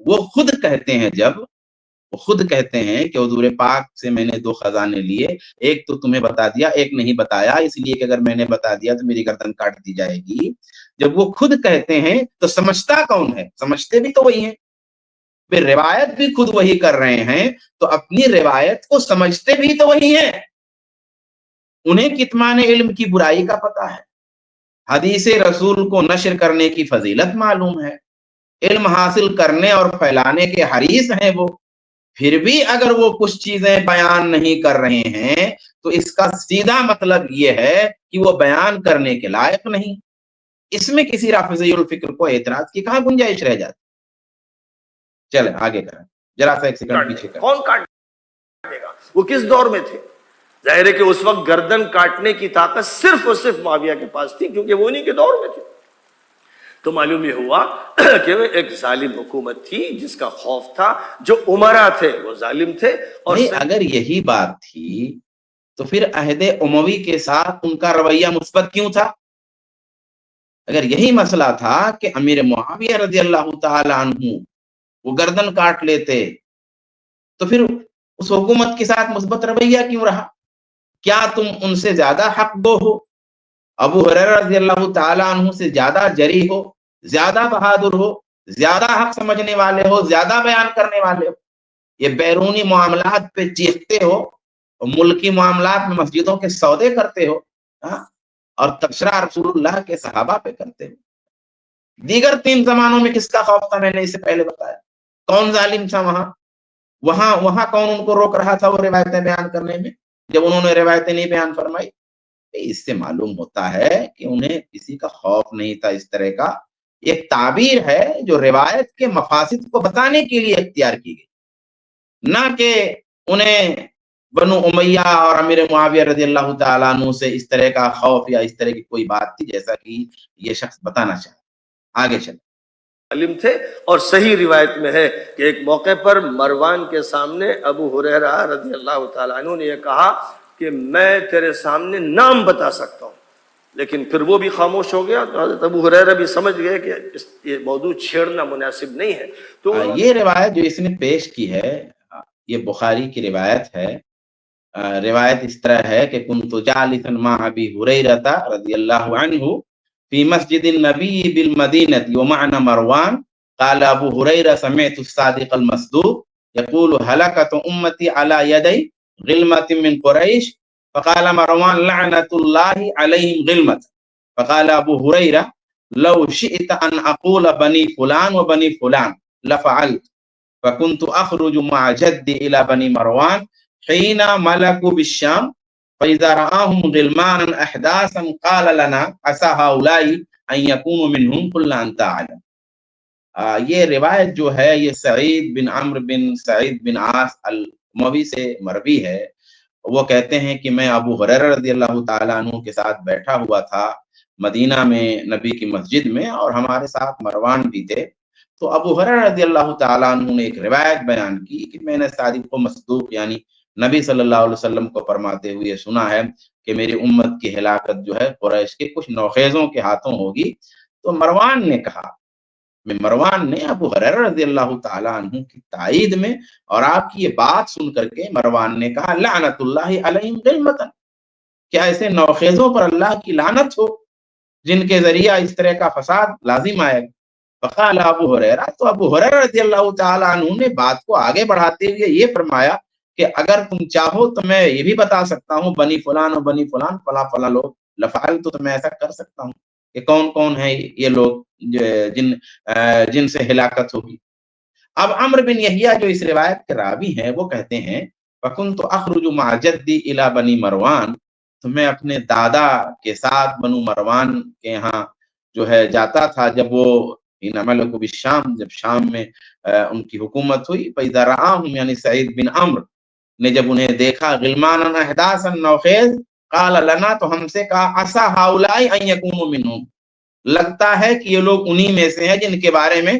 وہ خود کہتے ہیں وہ خود کہتے ہیں کہ حضور پاک سے میں نے 2 خزانے لیے، ایک تو تمہیں بتا دیا، ایک نہیں بتایا، اس لیے کہ اگر میں نے بتا دیا تو میری گردن کاٹ دی جائے گی۔ جب وہ خود کہتے ہیں تو سمجھتا کون ہے؟ سمجھتے بھی تو وہی ہیں، پھر روایت بھی خود وہی کر رہے ہیں، تو اپنی روایت کو سمجھتے بھی تو وہی ہیں۔ انہیں کتمان علم کی برائی کا پتہ ہے، حدیث رسول کو نشر کرنے کی فضیلت معلوم ہے، علم حاصل کرنے اور پھیلانے کے حریص ہیں وہ، پھر بھی اگر وہ کچھ چیزیں بیان نہیں کر رہے ہیں تو اس کا سیدھا مطلب یہ ہے کہ وہ بیان کرنے کے لائق نہیں۔ اس میں کسی رافضی الفکر کو اعتراض کی کہاں گنجائش رہ جاتی؟ چلیں آگے کریں، ذرا سا ایک سیکنڈ پیچھے کریں۔ کون کاٹ دے گا؟ وہ کس دور میں تھے؟ ظاہر ہے کہ اس وقت گردن کاٹنے کی طاقت صرف اور صرف معاویہ کے پاس تھی، کیونکہ وہ انہی کے دور میں تھے۔ تو معلوم یہ ہوا کہ وہ ایک ظالم حکومت تھی جس کا خوف تھا، جو امراء تھے وہ ظالم تھے۔ اور اگر یہی بات تھی تو پھر عہد اموی کے ساتھ ان کا رویہ مثبت کیوں تھا؟ اگر یہی مسئلہ تھا کہ امیر معاویہ رضی اللہ تعالی عنہ وہ گردن کاٹ لیتے تو پھر اس حکومت کے ساتھ مثبت رویہ کیوں رہا؟ کیا تم ان سے زیادہ حق دو ہو؟ ابو ہریرہ رضی اللہ تعالی عنہ سے زیادہ جری ہو، زیادہ بہادر ہو، زیادہ حق سمجھنے والے ہو، زیادہ بیان کرنے والے ہو؟ یہ بیرونی معاملات پہ چیختے ہو، ملکی معاملات میں مسجدوں کے سودے کرتے ہو، اور تبصرہ رسول اللہ کے صحابہ پہ کرتے ہو۔ دیگر 3 زمانوں میں کس کا خوف تھا؟ میں نے اس سے پہلے بتایا۔ کون ظالم تھا وہاں کون ان کو روک رہا تھا وہ روایتیں بیان کرنے میں، جب انہوں نے روایتیں نہیں بیان فرمائی؟ اس سے معلوم ہوتا ہے کہ انہیں کسی کا خوف نہیں تھا۔ اس طرح کا ایک تعبیر ہے جو روایت کے مفاسد کو بتانے کے لیے اختیار کی گئی، نہ کہ انہیں بنو امیہ اور امیر معاویہ رضی اللہ تعالیٰ عنہ سے اس طرح کا خوف یا اس طرح کی کوئی بات تھی جیسا کہ یہ شخص بتانا چاہے۔ آگے چلیں۔ عالم تھے، اور صحیح روایت میں ہے کہ ایک موقع پر مروان کے سامنے ابو ہریرہ رضی اللہ تعالیٰ عنہ نے یہ کہا کہ میں تیرے سامنے نام بتا سکتا ہوں، لیکن پھر وہ بھی خاموش ہو گیا۔ تو حضرت ابو ہریرہ بھی سمجھ گئے کہ یہ موضوع چھیڑنا مناسب نہیں ہے۔ تو یہ روایت جو اس نے پیش کی ہے یہ بخاری کی روایت ہے۔ روایت اس طرح ہے کہ کنت جالسا مع ابی ہریرہ رضی اللہ عنہ فی مسجد النبی بالمدینہ ومعنا مروان قال ابو ہریرہ سمعت الصادق المصدوق يقول هلكت امتی على يدي غلمة من قریش فقال مروان لعنة الله عليهم غلمة فقال ابو ہریرہ لو شئت ان اقول بنی فلان وبنی فلان لفعلت فكنت اخرج مع جدي الى بني مروان حين ملكوا بالشام فإذا رآهم غلمانا أحداثا قال لنا عسى هؤلاء أن يكونوا منهم قل أنت أعلم۔ یہ روایت جو ہے یہ سعید بن عمرو بن سعید بن عاص الموی سے مروی ہے۔ وہ کہتے ہیں کہ میں ابو ہریرہ رضی اللہ تعالیٰ عنہ کے ساتھ بیٹھا ہوا تھا مدینہ میں نبی کی مسجد میں، اور ہمارے ساتھ مروان بھی تھے۔ تو ابو ہریرہ رضی اللہ تعالیٰ عنہ نے ایک روایت بیان کی کہ میں نے صادق کو مصدوق یعنی نبی صلی اللہ علیہ وسلم کو فرماتے ہوئے سنا ہے کہ میری امت کی ہلاکت جو ہے قریش کے کچھ نوخیزوں کے ہاتھوں ہوگی۔ تو مروان نے ابو ہریرہ رضی اللہ تعالیٰ عنہ کی تائید میں اور آپ کی یہ بات سن کر کے مروان نے کہا لعنت اللہ علیہم غلمۃ، کیا ایسے نوخیزوں پر اللہ کی لعنت ہو جن کے ذریعہ اس طرح کا فساد لازم آئے گا۔ فقال ابو ہریرہ، تو ابو ہریرہ رضی اللہ تعالیٰ عنہ نے بات کو آگے بڑھاتے ہوئے یہ فرمایا کہ اگر تم چاہو تو میں یہ بھی بتا سکتا ہوں بنی فلان اور بنی فلان فلاں فلاں لوگ، لفعلت تو میں ایسا کر سکتا ہوں کہ کون کون ہیں یہ لوگ جن سے ہلاکت ہوگی۔ اب عمرو بن یحییٰ جو اس روایت کے راوی ہیں وہ کہتے ہیں فَكُنْتُ أَخْرُجُ مَعَ جَدِّي إِلَى بَنِي مَرْوَان، تو میں اپنے دادا کے ساتھ بنو مروان کے یہاں جو ہے جاتا تھا جب وہ ملک بالشام، جب شام میں ان کی حکومت ہوئی۔ فَإِذَا رَآهُمْ یعنی سعید بن عمرو نے جب انہیں دیکھا غلمانا احداثا نوخیز قال لنا، تو ہم سے کہا عسى هؤلاء ان يكونوا منهم، لگتا ہے کہ یہ لوگ انہی میں سے ہیں جن کے بارے میں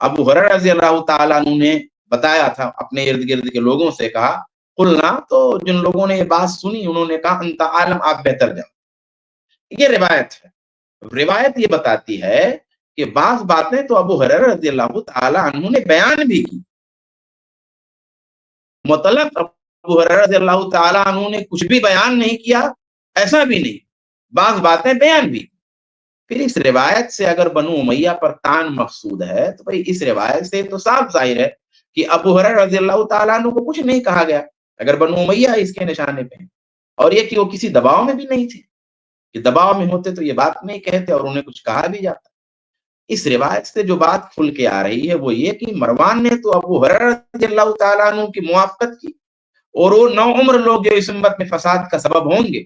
ابو ہریرہ رضی اللہ تعالیٰ عنہ نے بتایا تھا، اپنے ارد گرد کے لوگوں سے کہا قلنا، تو جن لوگوں نے یہ بات سنی انہوں نے کہا انت عالم، آپ بہتر جاؤ۔ یہ روایت ہے۔ روایت یہ بتاتی ہے کہ بعض باتیں تو ابو ہریرہ رضی اللہ تعالی عنہ نے بیان بھی کی، مطلق ابو ہریرہ رضی اللہ تعالی عنہ نے کچھ بھی بیان نہیں کیا ایسا بھی نہیں، بعض باتیں بیان بھی۔ پھر اس روایت سے اگر بنو امیہ پر طعن مقصود ہے تو بھئی اس روایت سے تو صاف ظاہر ہے کہ ابو ہریرہ رضی اللہ تعالیٰ عنہ کو کچھ نہیں کہا گیا، اگر بنو امیہ اس کے نشانے پہ ہیں، اور یہ کہ وہ کسی دباؤ میں بھی نہیں تھے، کہ دباؤ میں ہوتے تو یہ بات نہیں کہتے اور انہیں کچھ کہا بھی جاتا۔ اس روایت سے جو بات کھل کے آ رہی ہے وہ یہ کہ مروان نے تو ابو ہریرہ رضی اللہ تعالیٰ عنہ کی موافقت کی، اور وہ نو عمر لوگ جو اس امت میں فساد کا سبب ہوں گے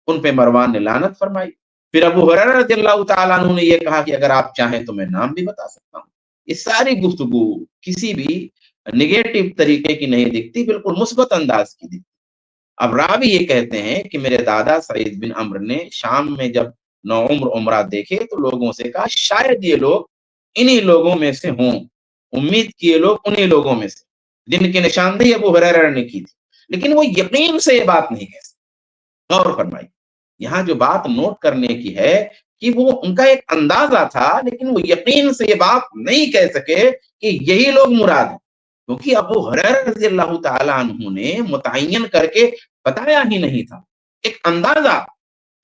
ان پہ مروان نے لعنت فرمائی۔ پھر ابو ہریرہ رضی اللہ تعالیٰ عنہ نے یہ کہا کہ اگر آپ چاہیں تو میں نام بھی بتا سکتا ہوں۔ یہ ساری گفتگو کسی بھی نگیٹو طریقے کی نہیں دکھتی، بالکل مثبت انداز کی دکھتی۔ اب راوی یہ کہتے ہیں کہ میرے دادا سعید بن عمرو نے شام میں جب نو عمر عمرہ دیکھے تو لوگوں سے کہا شاید یہ لوگ انہی لوگوں میں سے ہوں، امید کیے لوگ انہی لوگوں میں سے جن کی نشاندہی ابو ہریرہ نے کی تھی، لیکن وہ یقین سے یہ بات نہیں کہہ سکتے۔ غور فرمائی، یہاں جو بات نوٹ کرنے کی ہے کہ وہ ان کا ایک اندازہ تھا، لیکن وہ یقین سے یہ بات نہیں کہہ سکے کہ یہی لوگ مراد ہیں، کیونکہ ابو ہریرہ رضی اللہ تعالیٰ عنہ نے متعین کر کے بتایا ہی نہیں تھا۔ ایک اندازہ،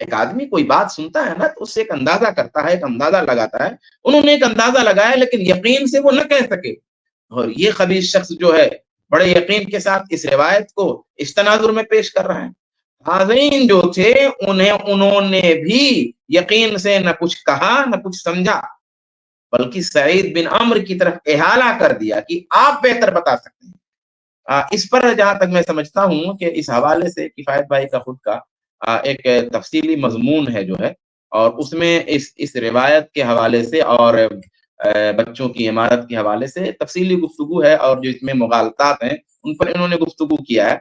ایک آدمی کوئی بات سنتا ہے نا تو اس سے ایک اندازہ کرتا ہے، ایک اندازہ لگاتا ہے، انہوں نے ایک اندازہ لگایا لیکن یقین سے وہ نہ کہہ سکے، اور یہ خبیث شخص جو ہے بڑے یقین کے ساتھ اس روایت کو اس تناظر میں پیش کر رہا ہے۔ حاضرین جو تھے انہوں نے بھی یقین سے نہ کچھ کہا نہ کچھ سمجھا، بلکہ سعید بن عمرو کی طرف احالہ کر دیا کہ آپ بہتر بتا سکتے ہیں۔ اس پر جہاں تک میں سمجھتا ہوں کہ اس حوالے سے کفایت بھائی کا خود کا ایک تفصیلی مضمون ہے جو ہے، اور اس میں اس روایت کے حوالے سے اور بچوں کی عمارت کے حوالے سے تفصیلی گفتگو ہے، اور جو اس میں مغالطات ہیں ان پر انہوں نے گفتگو کیا ہے۔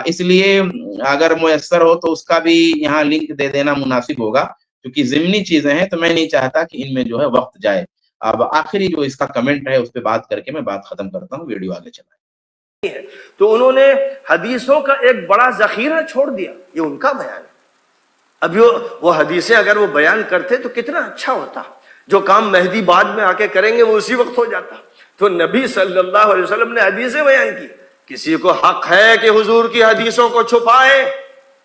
اس لیے اگر میسر ہو تو اس کا بھی یہاں لنک دے دینا مناسب ہوگا، کیونکہ ضمنی چیزیں ہیں تو میں نہیں چاہتا کہ ان میں جو ہے وقت جائے۔ اب آخری جو اس کا کمنٹ ہے اس پہ بات کر کے میں بات ختم کرتا ہوں، ویڈیو آگے چلائیں۔ تو انہوں نے حدیثوں کا ایک بڑا ذخیرہ چھوڑ دیا، یہ ان کا بیان ہے۔ اب وہ حدیثیں اگر وہ بیان کرتے تو کتنا اچھا ہوتا، جو کام مہدی بعد میں آ کے کریں گے وہ اسی وقت ہو جاتا۔ تو نبی صلی اللہ علیہ وسلم نے حدیثیں بیان کی، کسی کو حق ہے کہ حضور کی حدیثوں کو چھپائے،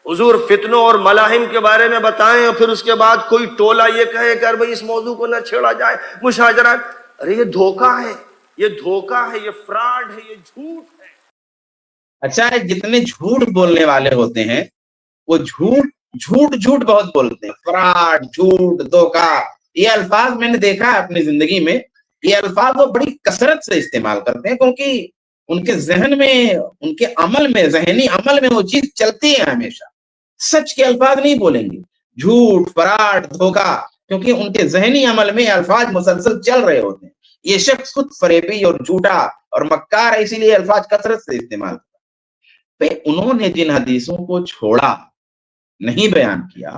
حضور فتنوں اور ملاحم کے بارے میں بتائیں، اور پھر اس کے بعد کوئی ٹولہ یہ کہے کہ بھئی اس موضوع کو نہ چھیڑا جائے، مشاجرات۔ ارے یہ دھوکہ ہے، یہ دھوکہ ہے، یہ فراڈ ہے، یہ جھوٹ ہے۔ اچھا ہے، جتنے جھوٹ بولنے والے ہوتے ہیں وہ جھوٹ بہت بولتے ہیں، فراڈ، جھوٹ، دھوکہ، یہ الفاظ میں نے دیکھا ہے اپنی زندگی میں، یہ الفاظ وہ بڑی کثرت سے استعمال کرتے ہیں، کیونکہ ان کے ذہن میں، ان کے عمل میں، ذہنی عمل میں وہ چیز چلتی ہے ہمیشہ۔ سچ کے الفاظ نہیں بولیں گے، جھوٹ، فراڈ، دھوکہ، کیونکہ ان کے ذہنی عمل میں الفاظ مسلسل چل رہے ہوتے ہیں۔ یہ شخص خود فریبی اور جھوٹا اور مکار ہے، اسی لیے الفاظ کثرت سے استعمال کرتا ہے۔ انہوں نے جن حدیثوں کو چھوڑا، نہیں بیان کیا،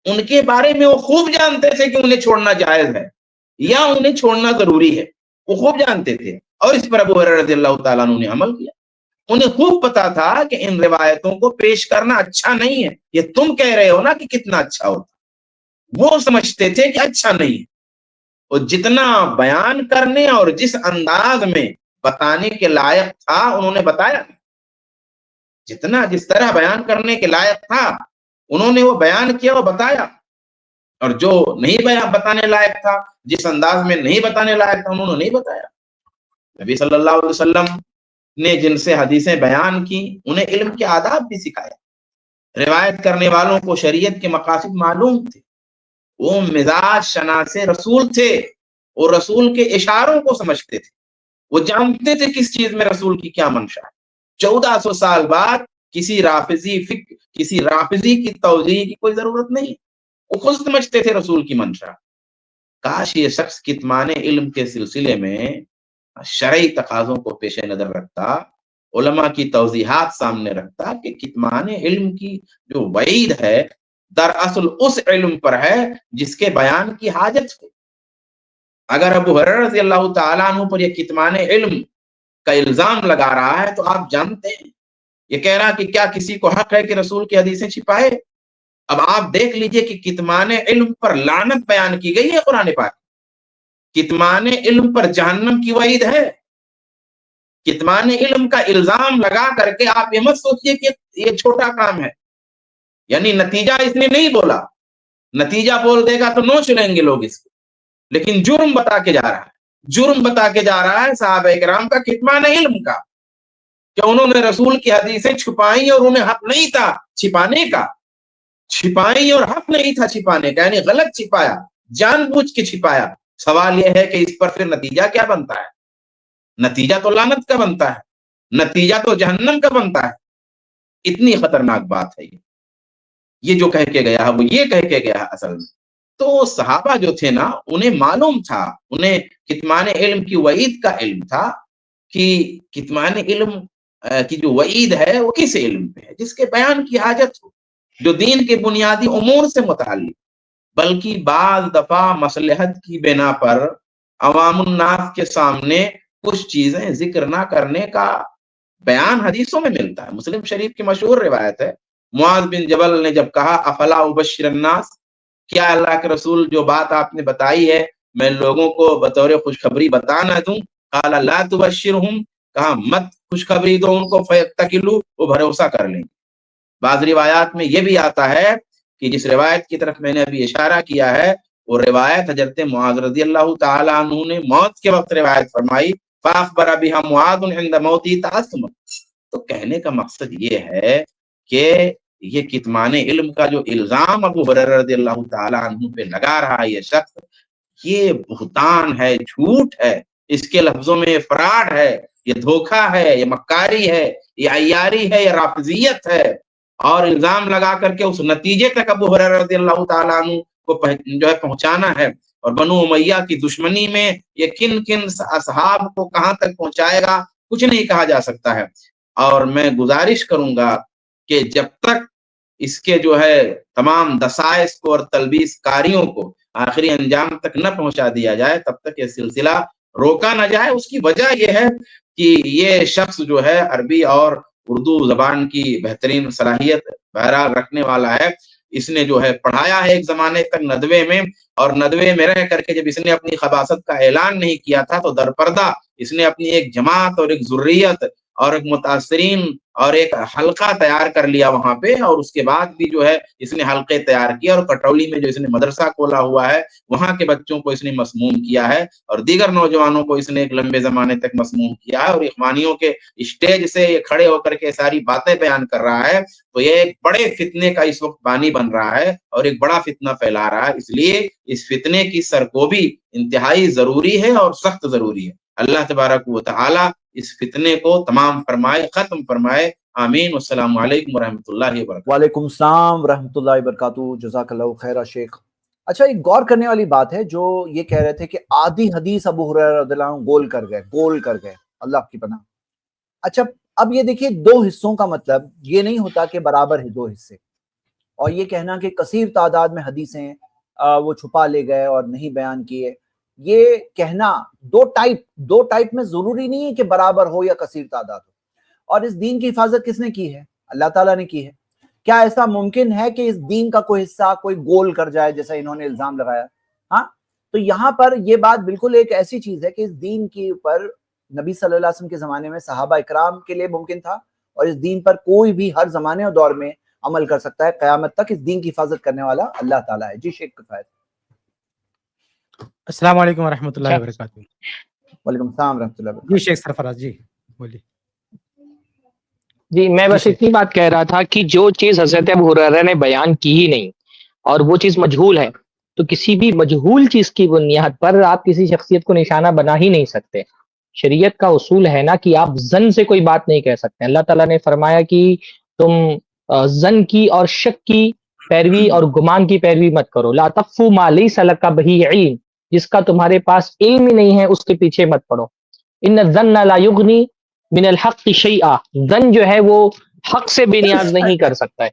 ان کے بارے میں وہ خوب جانتے تھے کہ انہیں چھوڑنا جائز ہے یا انہیں چھوڑنا ضروری ہے، وہ خوب جانتے تھے، اور اس پر ابو ہریرہ رضی اللہ تعالیٰ عنہ نے عمل کیا۔ انہیں خوب پتا تھا کہ ان روایتوں کو پیش کرنا اچھا نہیں ہے، یہ تم کہہ رہے ہو نا کہ کتنا اچھا ہوتا، وہ سمجھتے تھے کہ اچھا نہیں ہے، اور جتنا بیان کرنے اور جس انداز میں بتانے کے لائق تھا انہوں نے بتایا، جس طرح بیان کرنے کے لائق تھا انہوں نے وہ بیان کیا، وہ بتایا، اور جو نہیں بتانے لائق تھا، جس انداز میں نہیں بتانے لائق تھا، انہوں نے نہیں بتایا۔ نبی صلی اللہ علیہ وسلم نے جن سے حدیثیں بیان کی انہیں علم کے آداب بھی سکھایا، روایت کرنے والوں کو شریعت کے مقاصد معلوم تھے، وہ مزاج شناس رسول تھے، اور رسول کے اشاروں کو سمجھتے تھے، وہ جانتے تھے کس چیز میں رسول کی کیا منشا ہے۔ 1400 سال بعد کسی رافضی کی توضیح کی کوئی ضرورت نہیں، وہ خود سمجھتے تھے رسول کی منشا۔ کاش یہ شخص کتمان علم کے سلسلے میں شرعی تقاضوں کو پیش نظر رکھتا، علماء کی توضیحات سامنے رکھتا کہ کتمان علم کی جو وعید ہے دراصل اس علم پر ہے جس کے بیان کی حاجت ہو۔ اگر ابو ہریرہ رضی اللہ تعالیٰ عنہ پر یہ کتمان علم کا الزام لگا رہا ہے تو آپ جانتے ہیں یہ کہہ رہا کہ کیا کسی کو حق ہے کہ رسول کی حدیثیں چھپائے؟ اب آپ دیکھ لیجئے کہ کتمان علم پر لعنت بیان کی گئی ہے قرآن پاک، کتمان علم پر جہنم کی وعید ہے. کتمان علم کا الزام لگا کر کے آپ یہ مت سوچئے کہ یہ چھوٹا کام ہے. یعنی نتیجہ اس نے نہیں بولا, نتیجہ بول دے گا تو نوچ لیں گے لوگ اس کو, لیکن جرم بتا کے جا رہا ہے. جرم بتا کے جا رہا ہے صحابہ کرام کا کتمان علم کا, کہ انہوں نے رسول کی حدیثیں چھپائیں اور انہیں حق نہیں تھا چھپانے کا. چھپائیں اور حق نہیں تھا چھپانے کا, یعنی غلط چھپایا, جان بوجھ کے چھپایا. سوال یہ ہے کہ اس پر پھر نتیجہ کیا بنتا ہے؟ نتیجہ تو لعنت کا بنتا ہے, نتیجہ تو جہنم کا بنتا ہے. اتنی خطرناک بات ہے یہ جو کہہ کے گیا ہے, وہ یہ کہہ کے گیا ہے اصل میں. تو صحابہ جو تھے نا, انہیں معلوم تھا, انہیں کتمان علم کی وعید کا علم تھا کہ کتمان علم کی جو وعید ہے وہ کس علم پہ ہے؟ جس کے بیان کی حاجت ہو, جو دین کے بنیادی امور سے متعلق. بلکہ بعض دفعہ مصلحت کی بنا پر عوام الناس کے سامنے کچھ چیزیں ذکر نہ کرنے کا بیان حدیثوں میں ملتا ہے. مسلم شریف کی مشہور روایت ہے, معاذ بن جبل نے جب کہا افلا ابشر الناس, کیا اللہ کے رسول جو بات آپ نے بتائی ہے میں لوگوں کو بطور خوشخبری بتا نہ دوں؟ قال لا تبشرہم, کہا مت خوشخبری دو ان کو, فیتکلوا, وہ بھروسہ کر لیں. بعض روایات میں یہ بھی آتا ہے کہ جس روایت کی طرف میں نے ابھی اشارہ کیا ہے وہ روایت حضرت معاذ رضی اللہ تعالی عنہ نے موت کے وقت روایت فرمائی, فاخبر بها معاذ عند موته تعصما. تو کہنے کا مقصد یہ ہے کہ یہ کتمان علم کا جو الزام ابو ہریرہ رضی اللہ تعالی عنہ پہ لگا رہا ہے یہ شخص, یہ بہتان ہے, جھوٹ ہے, اس کے لفظوں میں فراڈ ہے, یہ دھوکہ ہے, یہ مکاری ہے, یہ عیاری ہے, یہ رافضیت ہے. اور الزام لگا کر کے اس نتیجے تک ابو ہریرہ رضی اللہ تعالیٰ عنہ کو جو ہے پہنچانا ہے. اور بنو امیہ کی دشمنی میں یہ کن کن اصحاب کو کہاں تک پہنچائے گا کچھ نہیں کہا جا سکتا ہے. اور میں گزارش کروں گا کہ جب تک اس کے جو ہے تمام دسائس کو اور تلبیس کاریوں کو آخری انجام تک نہ پہنچا دیا جائے تب تک یہ سلسلہ روکا نہ جائے. اس کی وجہ یہ ہے کہ یہ شخص جو ہے عربی اور اردو زبان کی بہترین صلاحیت بہرحال رکھنے والا ہے. اس نے جو ہے پڑھایا ہے ایک زمانے تک ندوے میں, اور ندوے میں رہ کر کے جب اس نے اپنی خباثت کا اعلان نہیں کیا تھا تو درپردہ اس نے اپنی ایک جماعت اور ایک ذریت اور ایک متاثرین اور ایک حلقہ تیار کر لیا وہاں پہ. اور اس کے بعد بھی جو ہے اس نے حلقے تیار کیے, اور کٹولی میں جو اس نے مدرسہ کھولا ہوا ہے وہاں کے بچوں کو اس نے مسموم کیا ہے, اور دیگر نوجوانوں کو اس نے ایک لمبے زمانے تک مسموم کیا ہے. اور اخوانیوں کے اسٹیج سے یہ کھڑے ہو کر کے ساری باتیں بیان کر رہا ہے. تو یہ ایک بڑے فتنے کا اس وقت بانی بن رہا ہے اور ایک بڑا فتنہ پھیلا رہا ہے. اس لیے اس فتنے کی سرکوبی انتہائی ضروری ہے اور سخت ضروری ہے. اللہ تبارک و تعالی اس فتنے کو تمام فرمائے, ختم فرمائے. آمین. والسلام علیکم ورحمۃ اللہ وبرکاتہ. وعلیکم السلام ورحمۃ اللہ وبرکاتہ. جزاک اللہ خیر شیخ. اچھا, ایک غور کرنے والی بات ہے جو یہ کہہ رہے تھے کہ آدھی حدیث ابو ہریرہ رضی اللہ عنہ گول کر گئے, اللہ کی پناہ. اچھا, اب یہ دیکھیے, دو حصوں کا مطلب یہ نہیں ہوتا کہ برابر ہے دو حصے, اور یہ کہنا کہ کثیر تعداد میں حدیثیں وہ چھپا لے گئے اور نہیں بیان کیے, یہ کہنا دو ٹائپ میں ضروری نہیں ہے کہ برابر ہو یا کثیر تعداد ہو. اور اس دین کی حفاظت کس نے کی ہے؟ اللہ تعالیٰ نے کی ہے. کیا ایسا ممکن ہے کہ اس دین کا کوئی حصہ کوئی گول کر جائے جیسا انہوں نے الزام لگایا؟ ہاں, تو یہاں پر یہ بات بالکل ایک ایسی چیز ہے کہ اس دین کے اوپر نبی صلی اللہ علیہ وسلم کے زمانے میں صحابہ اکرام کے لیے ممکن تھا, اور اس دین پر کوئی بھی ہر زمانے اور دور میں عمل کر سکتا ہے. قیامت تک اس دین کی حفاظت کرنے والا اللہ تعالیٰ ہے. جی شیخ کفایت. السلام علیکم ورحمۃ اللہ وبرکاتہ. وعلیکم السلام ورحمۃ اللہ وبرکاتہ. جی شیخ سرفراز جی بولیے. جی میں بس اتنی بات کہہ رہا تھا کہ جو چیز حضرت ابو ہریرہ نے بیان کی ہی نہیں اور وہ چیز مجہول ہے, تو کسی بھی مجہول چیز کی بنیاد پر آپ کسی شخصیت کو نشانہ بنا ہی نہیں سکتے. شریعت کا اصول ہے نا کہ آپ ظن سے کوئی بات نہیں کہہ سکتے. اللہ تعالیٰ نے فرمایا کہ تم ظن کی اور شک کی پیروی اور گمان کی پیروی مت کرو. لا تقف ما لیس لک بہ علم, جس کا تمہارے پاس علم ہی نہیں ہے اس کے پیچھے مت پڑو. ان الظن لا یغنی من الحق شیئا, ظن جو ہے وہ حق سے بے نیاز نہیں کر سکتا ہے.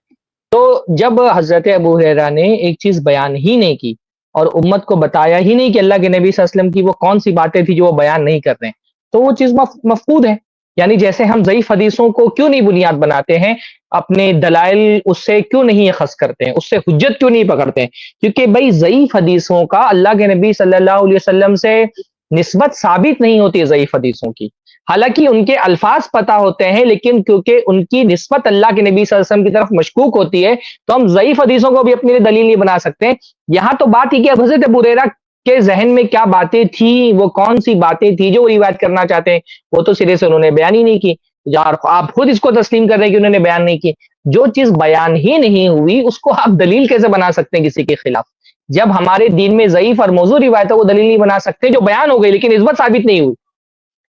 تو جب حضرت ابو ہریرہ نے ایک چیز بیان ہی نہیں کی اور امت کو بتایا ہی نہیں کہ اللہ کے نبی صلی اللہ علیہ وسلم کی وہ کون سی باتیں تھی جو وہ بیان نہیں کر رہے ہیں, تو وہ چیز مفقود ہے. یعنی جیسے ہم ضعیف حدیثوں کو کیوں نہیں بنیاد بناتے ہیں، اپنے دلائل اس سے کیوں نہیں اخذ کرتے ہیں، اس سے حجت کیوں نہیں پکڑتے ہیں؟ کیونکہ بھائی ضعیف حدیثوں کا اللہ کے نبی صلی اللہ علیہ وسلم سے نسبت ثابت نہیں ہوتی ضعیف حدیثوں کی، حالانکہ ان کے الفاظ پتہ ہوتے ہیں، لیکن کیونکہ ان کی نسبت اللہ کے نبی صلی اللہ علیہ وسلم کی طرف مشکوک ہوتی ہے تو ہم ضعیف حدیثوں کو بھی اپنے لیے دلیل نہیں بنا سکتے۔ یہاں تو بات ہی کہ حضرت ابو ہریرہ کے ذہن میں کیا باتیں تھیں، وہ کون سی باتیں تھیں جو وہ روایت کرنا چاہتے ہیں، وہ تو سرے سے انہوں نے بیان ہی نہیں کی۔ آپ خود اس کو تسلیم کر رہے ہیں کہ انہوں نے بیان نہیں کی۔ جو چیز بیان ہی نہیں ہوئی اس کو آپ دلیل کیسے بنا سکتے ہیں کسی کے خلاف؟ جب ہمارے دین میں ضعیف اور موضوع روایت ہے وہ دلیل نہیں بنا سکتے، جو بیان ہو گئی لیکن نسبت ثابت نہیں ہوئی۔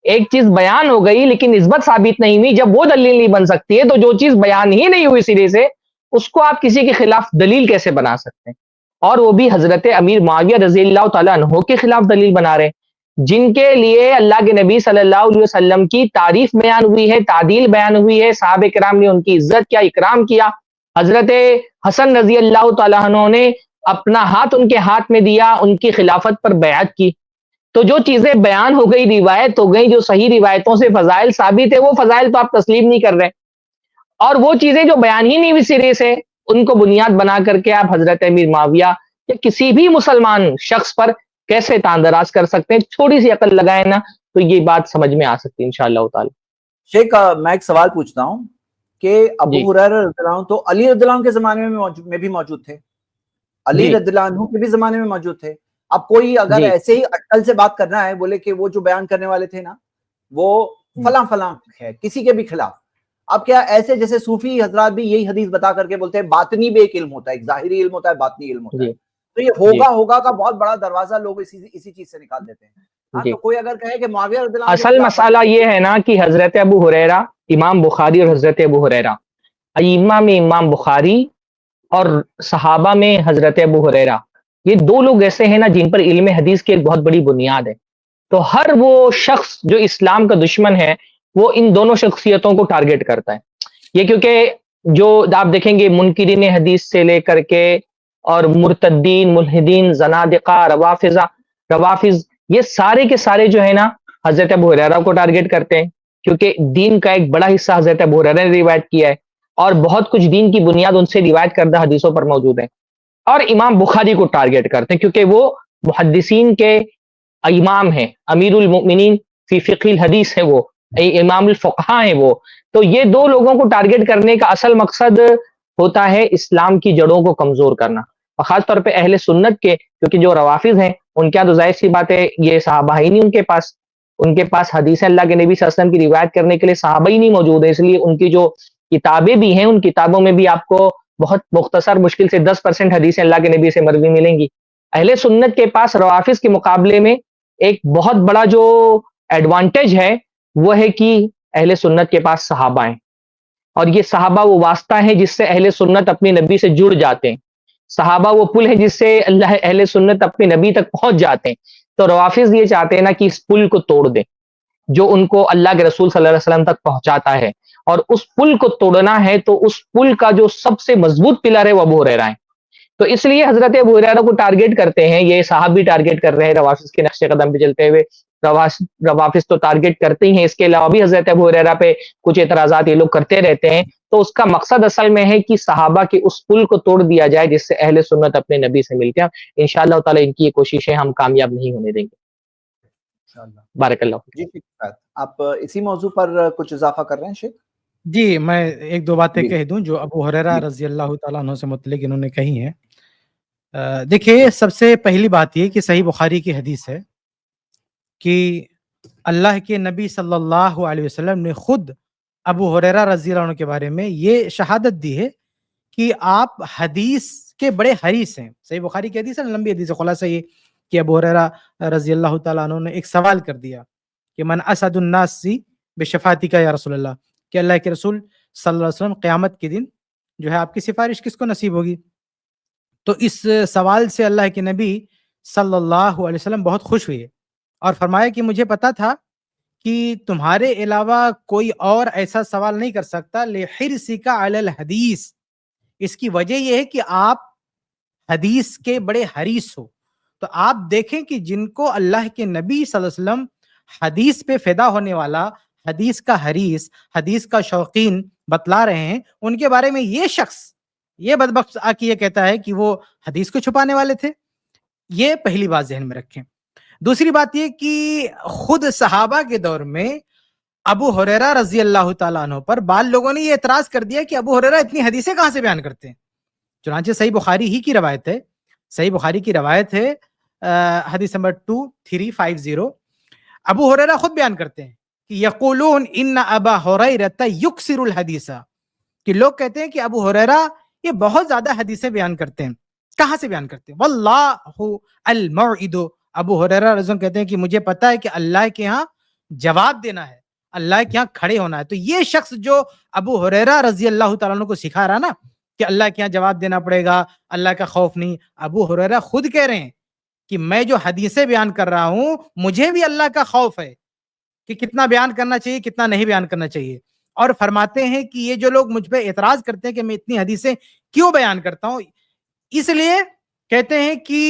ایک چیز بیان ہو گئی لیکن نسبت ثابت نہیں ہوئی، جب وہ دلیل نہیں بن سکتی ہے تو جو چیز بیان ہی نہیں ہوئی سرے سے اس کو آپ کسی کے خلاف دلیل کیسے بنا سکتے ہیں؟ اور وہ بھی حضرت امیر معاویہ رضی اللہ تعالیٰ عنہ کے خلاف دلیل بنا رہے ہیں، جن کے لیے اللہ کے نبی صلی اللہ علیہ وسلم کی تعریف بیان ہوئی ہے، تعدیل بیان ہوئی ہے، صحابہ کرام نے ان کی عزت کیا، اکرام کیا۔ حضرت حسن رضی اللہ تعالیٰ عنہ نے اپنا ہاتھ ان کے ہاتھ میں دیا، ان کی خلافت پر بیعت کی۔ تو جو چیزیں بیان ہو گئی، روایت ہو گئی، جو صحیح روایتوں سے فضائل ثابت ہے، وہ فضائل تو آپ تسلیم نہیں کر رہے، اور وہ چیزیں جو بیان ہی نہیں ہوئی سرے سے ان کو بنیاد بنا کر کے آپ حضرت امیر معاویہ یا کسی بھی مسلمان شخص پر کیسے تاندراز کر سکتے ہیں؟ تھوڑی سی عقل لگائیں نا تو یہ بات سمجھ میں آ سکتی ہے انشاءاللہ تعالی۔ شیخ میں ایک سوال پوچھتا ہوں کہ ابو ہریرہ رضی اللہ عنہ تو علی رضی اللہ عنہ کے زمانے میں بھی موجود تھے، علی رضی اللہ عنہ کے بھی زمانے میں موجود تھے۔ اب کوئی اگر ایسے ہی اٹکل سے بات کرنا ہے، بولے کہ وہ جو بیان کرنے والے تھے نا وہ فلاں فلاں ہے کسی کے بھی خلاف، اب کیا ایسے جیسے صوفی حضرات بھی یہی حدیث بتا کر کے بولتے ہیں باطنی بھی ایک علم ہوتا ہے، ایک ظاہری علم ہوتا ہے، باطنی علم ہوتا ہے، تو یہ ہوگا کا بہت بڑا دروازہ لوگ اسی چیز سے نکال دیتے ہیں۔ ہاں تو کوئی اگر کہے کہ معاویہ رضی اللہ عنہ اصل مسئلہ یہ ہے نا کہ حضرت ابو ہریرہ، امام بخاری اور حضرت ابو ہریرہ، ائمہ میں امام بخاری اور صحابہ میں حضرت ابو ہریرہ، یہ دو لوگ ایسے ہیں نا جن پر علم حدیث کی ایک بہت بڑی بنیاد ہے۔ تو ہر وہ شخص جو اسلام کا دشمن ہے وہ ان دونوں شخصیتوں کو ٹارگٹ کرتا ہے۔ یہ کیونکہ جو آپ دیکھیں گے منکرین حدیث سے لے کر کے اور مرتدین، ملحدین، زنادقہ، روافظ، یہ سارے کے سارے جو ہے نا حضرت ابو ہریرہ کو ٹارگٹ کرتے ہیں، کیونکہ دین کا ایک بڑا حصہ حضرت ابو ہریرہ نے روایت کیا ہے اور بہت کچھ دین کی بنیاد ان سے روایت کردہ حدیثوں پر موجود ہے۔ اور امام بخاری کو ٹارگٹ کرتے ہیں کیونکہ وہ محدثین کے امام ہیں، امیر المؤمنین فی فقہ الحدیث ہے، وہ امام الفقہاء ہیں وہ۔ تو یہ دو لوگوں کو ٹارگٹ کرنے کا اصل مقصد ہوتا ہے اسلام کی جڑوں کو کمزور کرنا، اور خاص طور پہ اہل سنت کے، کیونکہ جو روافظ ہیں ان کیا تو ظاہر سی بات ہے یہ صحابہ ہی نہیں ان کے پاس حدیث اللہ کے نبی صلی اللہ علیہ وسلم کی روایت کرنے کے لیے صحابہ ہی نہیں موجود ہے، اس لیے ان کی جو کتابیں بھی ہیں ان کتابوں میں بھی آپ کو بہت مختصر مشکل سے 10% حدیث اللہ کے نبی سے مروی ملیں گی۔ اہل سنت کے پاس روافظ کے مقابلے میں ایک بہت بڑا جو ایڈوانٹیج ہے وہ ہے کہ اہل سنت کے پاس صحابہ ہیں، اور یہ صحابہ وہ واسطہ ہیں جس سے اہل سنت اپنے نبی سے جڑ جاتے ہیں، صحابہ وہ پل ہے جس سے اللہ اہل سنت اپنے نبی تک پہنچ جاتے ہیں۔ تو روافظ یہ چاہتے ہیں نا کہ اس پل کو توڑ دیں جو ان کو اللہ کے رسول صلی اللہ علیہ وسلم تک پہنچاتا ہے، اور اس پل کو توڑنا ہے تو اس پل کا جو سب سے مضبوط پلر ہے وہ ابو ہریرہ ہے۔ تو اس لیے حضرت ابو ہریرہ کو ٹارگٹ کرتے ہیں، یہ صحابہ بھی ٹارگٹ کر رہے ہیں روافظ کے نقش قدم پہ چلتے ہوئے، روافظ تو ٹارگٹ کرتے ہی ہیں، اس کے علاوہ بھی حضرت ابو ہریرہ پہ کچھ اعتراضات یہ لوگ کرتے رہتے ہیں۔ تو اس کا مقصد اصل میں ہے کہ صحابہ کے اس پل کو توڑ دیا جائے جس سے اہل سنت اپنے نبی سے ملتے ہیں۔ انشاءاللہ تعالی ان کی یہ کوششیں ہم کامیاب نہیں ہونے دیں گے۔ بارک اللہ۔ جی آپ اسی موضوع پر کچھ اضافہ کر رہے ہیں شیخ؟ جی میں ایک دو باتیں کہہ دوں جو ابو ہریرہ رضی اللہ تعالیٰ عنہ سے متعلق انہوں نے کہی ہیں۔ دیکھیے سب سے پہلی بات یہ کہ صحیح بخاری کی حدیث ہے کہ اللہ کے نبی صلی اللہ علیہ وسلم نے خود ابو ہریرہ رضی اللہ عنہ کے بارے میں یہ شہادت دی ہے کہ آپ حدیث کے بڑے حریص ہیں۔ صحیح بخاری کی حدیث ہے، لمبی حدیث ہے، خلاصہ یہ کہ ابو ہریرہ رضی اللہ تعالیٰ عنہ نے ایک سوال کر دیا کہ من اسعد الناس بشفاعتک یا رسول اللہ، کہ اللہ کے رسول صلی اللہ علیہ وسلم قیامت کے دن جو ہے آپ کی سفارش کس کو نصیب ہوگی؟ تو اس سوال سے اللہ کے نبی صلی اللہ علیہ وسلم بہت خوش ہوئے اور فرمایا کہ مجھے پتا تھا کہ تمہارے علاوہ کوئی اور ایسا سوال نہیں کر سکتا، لحرصک علی الحدیث، اس کی وجہ یہ ہے کہ آپ حدیث کے بڑے حریص ہو۔ تو آپ دیکھیں کہ جن کو اللہ کے نبی صلی اللہ علیہ وسلم حدیث پہ فدا ہونے والا، حدیث کا حریص، حدیث کا شوقین بتلا رہے ہیں، ان کے بارے میں یہ شخص، یہ بدبخت آ کے یہ کہتا ہے کہ وہ حدیث کو چھپانے والے تھے. یہ پہلی بات ذہن میں رکھیں. دوسری بات یہ کہ خود صحابہ کے دور میں ابو ہریرہ رضی اللہ تعالیٰ عنہ پر بعض لوگوں نے یہ اعتراض کر دیا کہ ابو ہریرہ اتنی حدیثیں کہاں سے بیان کرتے ہیں. چنانچہ صحیح بخاری ہی کی روایت ہے، صحیح بخاری کی روایت ہے، حدیث نمبر 2350. ابو ہریرہ خود بیان کرتے ہیں کہ یقولون ان ابا ہریرہ یکثر الحدیث، کہ لوگ کہتے ہیں کہ ابو ہریرہ یہ بہت زیادہ حدیثیں بیان کرتے ہیں. کہاں سے بیان کرتے ہیں؟ واللہ الموعد، ابو ہریرہ رضی اللہ کہتے ہیں کہ مجھے پتا ہے کہ اللہ کے ہاں جواب دینا ہے، اللہ کے ہاں کھڑے ہونا ہے. تو یہ شخص جو ابو ہریرہ رضی اللہ تعالیٰ عنہ کو سکھا رہا نا کہ اللہ کے ہاں جواب دینا پڑے گا، اللہ کا خوف نہیں، ابو ہریرہ خود کہہ رہے ہیں کہ میں جو حدیثیں بیان کر رہا ہوں مجھے بھی اللہ کا خوف ہے کہ کتنا بیان کرنا چاہیے، کتنا نہیں بیان کرنا چاہیے. اور فرماتے ہیں کہ یہ جو لوگ مجھ پہ اعتراض کرتے ہیں کہ میں اتنی حدیثیں کیوں بیان کرتا ہوں، اس لیے کہتے ہیں کہ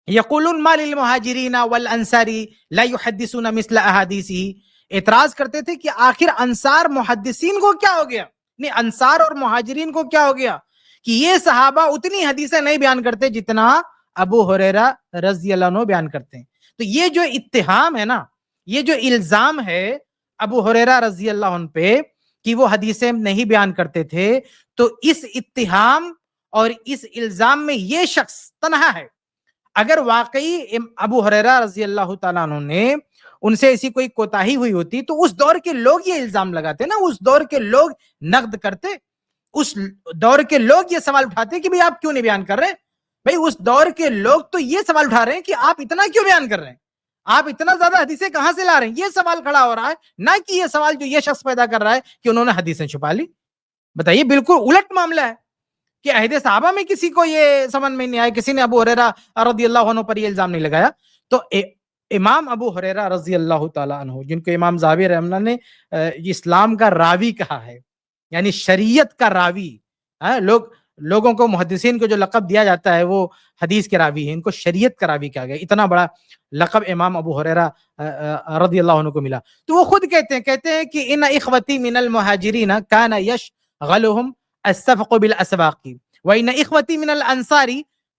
یقولون ما للمہاجرین والانصار لا یحدثون مثل احادیثہ، اعتراض کرتے تھے کہ آخر انصار محدثین کو کیا ہو گیا، نہیں انصار اور مہاجرین کو کیا ہو گیا کہ یہ صحابہ اتنی حدیثیں نہیں بیان کرتے جتنا ابو ہریرہ رضی اللہ عنہ بیان کرتے ہیں. تو یہ جو اتہام ہے نا، یہ جو الزام ہے ابو ہریرہ رضی اللہ عنہ پہ کہ وہ حدیثیں نہیں بیان کرتے تھے، تو اس اتہام اور اس الزام میں یہ شخص تنہا ہے. اگر واقعی ابو ہریرہ رضی اللہ تعالیٰ عنہ نے ان سے ایسی کوئی کوتاہی ہوئی ہوتی تو اس دور کے لوگ یہ الزام لگاتے نا، اس دور کے لوگ نقد کرتے، اس دور کے لوگ یہ سوال اٹھاتے کہ بھئی آپ کیوں نہیں بیان کر رہے. بھئی اس دور کے لوگ تو یہ سوال اٹھا رہے ہیں کہ آپ اتنا کیوں بیان کر رہے ہیں، آپ اتنا زیادہ حدیثیں کہاں سے لا رہے ہیں. یہ سوال کھڑا ہو رہا ہے، نہ کہ یہ سوال جو یہ شخص پیدا کر رہا ہے کہ انہوں نے حدیثیں چھپا لی. بتائیے، بالکل الٹ معاملہ ہے کہ عہد صحابہ میں کسی کو یہ سمجھ میں نہیں آیا، کسی نے ابو ہریرہ رضی اللہ عنہ پر یہ الزام نہیں لگایا. تو امام ابو ہریرہ رضی اللہ تعالیٰ عنہ، جن کو امام ذہبی رحمہ اللہ نے اسلام کا راوی کہا ہے، یعنی شریعت کا راوی، لوگوں کو محدثین کو جو لقب دیا جاتا ہے وہ حدیث کے راوی ہیں، ان کو شریعت کا راوی کہا گیا. اتنا بڑا لقب امام ابو ہریرہ رضی اللہ عنہ کو ملا. تو وہ خود کہتے ہیں کہ ان اخوتی من المہاجرین کان یشغلہم السفق بالاسواق وان اخوتی من الانصار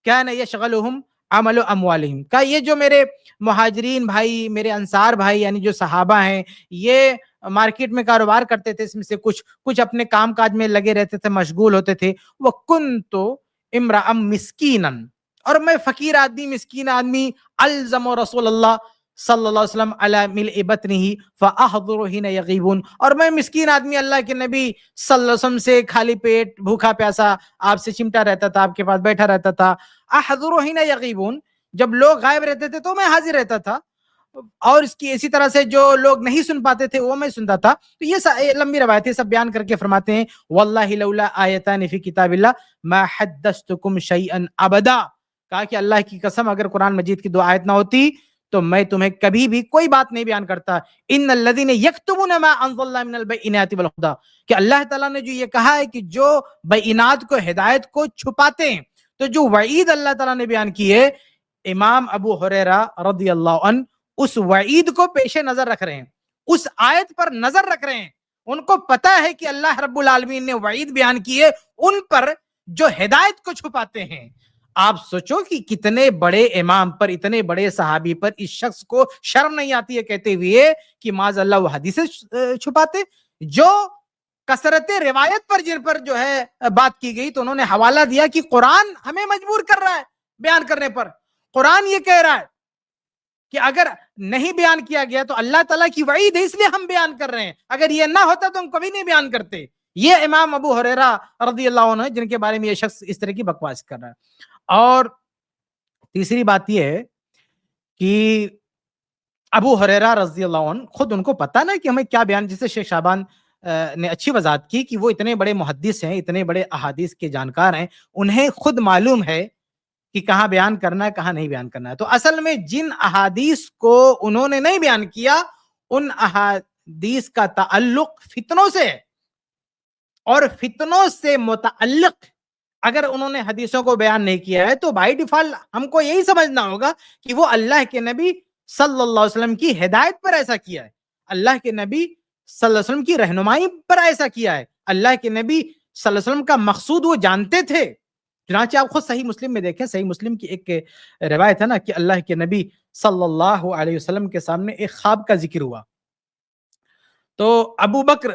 کان یشغلہم عمل اموالہم. کا یہ جو میرے مہاجرین بھائی، میرے انصار بھائی یعنی جو صحابہ ہیں، یہ مارکیٹ میں کاروبار کرتے تھے، اس میں سے کچھ اپنے کام کاج میں لگے رہتے تھے، مشغول ہوتے تھے. وَكُنْتُ امرأ مسکیناً، اور میں فقیر آدمی، مسکین آدمی، الزم رسول اللہ صلی اللہ علیہ وسلم علی ملء بطنہ فاحضر حین یغیبون، اور میں مسکین آدمی اللہ کے نبی صلی اللہ علیہ وسلم سے خالی پیٹ، بھوکا پیاسا آپ سے چمٹا رہتا تھا، آپ کے پاس بیٹھا رہتا تھا. احضر حین یغیبون، جب لوگ غائب رہتے تھے تو میں حاضر رہتا تھا، اور اس کی اسی طرح سے جو لوگ نہیں سن پاتے تھے وہ میں سنتا تھا. تو یہ لمبی روایتیں سب بیان کر کے فرماتے ہیں واللہ لولا آیتان فی کتاب اللہ ما حدثتکم شیئا ابدا، کہا کہ اللہ کی قسم اگر قرآن مجید کی 2 آیت نہ ہوتی تو میں تمہیں کبھی بھی کوئی بات نہیں بیان کرتا. ان الذین یکتمون ما انزل اللہ من البینات والہدی، کہ اللہ تعالیٰ نے جو یہ کہا ہے کہ جو بینات کو، ہدایت کو چھپاتے ہیں، تو جو وعید اللہ تعالیٰ نے بیان کی ہے، امام ابو ہریرہ رضی اللہ عنہ اس وعید کو پیش نظر رکھ رہے ہیں، اس آیت پر نظر رکھ رہے ہیں. ان کو پتا ہے کہ اللہ رب العالمین نے وعید بیان کی ہے ان پر جو ہدایت کو چھپاتے ہیں. آپ سوچو کہ کتنے بڑے امام پر، اتنے بڑے صحابی پر اس شخص کو شرم نہیں آتی ہے کہتے ہوئے کہ معاذ اللہ وہ حدیثیں چھپاتے. جو کثرت روایت پر جن پر جو ہے بات کی گئی تو انہوں نے حوالہ دیا کہ قرآن ہمیں مجبور کر رہا ہے بیان کرنے پر. قرآن یہ کہہ رہا ہے کہ اگر نہیں بیان کیا گیا تو اللہ تعالیٰ کی وعید ہے، اس لیے ہم بیان کر رہے ہیں، اگر یہ نہ ہوتا تو ہم کبھی نہیں بیان کرتے. یہ امام ابو ہریرہ رضی اللہ عنہ جن کے بارے میں یہ شخص اس طرح کی بکواس کر رہا ہے. اور تیسری بات یہ ہے کہ ابو ہریرہ رضی اللہ عنہ خود ان کو پتا نا کہ ہمیں کیا بیان، جسے شیخ شعبان نے اچھی وضاحت کی کہ وہ اتنے بڑے محدث ہیں، اتنے بڑے احادیث کے جانکار ہیں، انہیں خود معلوم ہے کہ کہاں بیان کرنا ہے، کہاں نہیں بیان کرنا ہے. تو اصل میں جن احادیث کو انہوں نے نہیں بیان کیا ان احادیث کا تعلق فتنوں سے ہے، اور فتنوں سے متعلق اگر انہوں نے حدیثوں کو بیان نہیں کیا ہے تو بائی ڈیفالٹ ہم کو یہی سمجھنا ہوگا کہ وہ اللہ کے نبی صلی اللہ علیہ وسلم کی ہدایت پر ایسا کیا ہے. اللہ کے نبی صلی اللہ علیہ وسلم کی رہنمائی پر ایسا کیا ہے. اللہ کے نبی صلی اللہ علیہ وسلم کا مقصود وہ جانتے تھے. چنانچہ آپ خود صحیح مسلم میں دیکھیں, صحیح مسلم کی ایک روایت ہے نا کہ اللہ کے نبی صلی اللہ علیہ وسلم کے سامنے ایک خواب کا ذکر ہوا, تو ابو بکر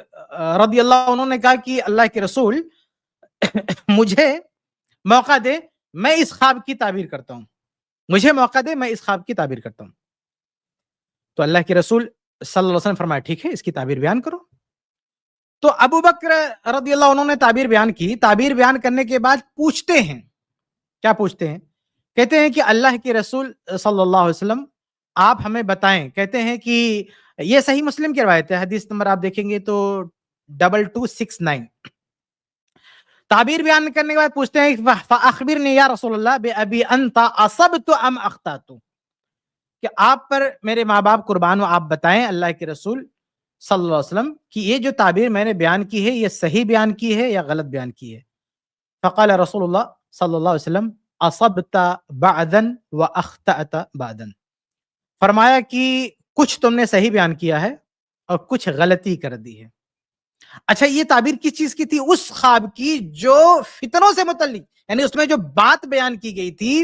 رضی اللہ عنہ نے کہا کہ اللہ کے رسول مجھے موقع دے, میں اس خواب کی تعبیر کرتا ہوں, مجھے موقع دے, میں اس خواب کی تعبیر کرتا ہوں. تو اللہ کے رسول صلی اللہ علیہ وسلم فرمایا ٹھیک ہے, اس کی تعبیر بیان کرو. تو ابو بکر رضی اللہ عنہ نے تعبیر بیان کی. تعبیر بیان کرنے کے بعد پوچھتے ہیں, کیا پوچھتے ہیں؟ کہتے ہیں کہ اللہ کے رسول صلی اللہ علیہ وسلم آپ ہمیں بتائیں. کہتے ہیں کہ یہ صحیح مسلم کی روایت ہے, حدیث نمبر آپ دیکھیں گے تو 2269. تعبیر بیان کرنے کے بعد پوچھتے ہیں فاخبرنی یا رسول اللہ بأبی انت اصبت ام اخطأت, کہ آپ پر میرے ماں باپ قربان ہو, آپ بتائیں اللہ کے رسول صلی اللہ علیہ وسلم کہ یہ جو تعبیر میں نے بیان کی ہے یہ صحیح بیان کی ہے یا غلط بیان کی ہے. فقال رسول اللہ صلی اللہ علیہ وسلم اصبت بعضا واخطأت بعضا, فرمایا کہ کچھ تم نے صحیح بیان کیا ہے اور کچھ غلطی کر دی ہے. اچھا, یہ تعبیر کس چیز کی تھی؟ اس خواب کی جو فتنوں سے متعلق, یعنی اس میں جو بات بیان کی گئی تھی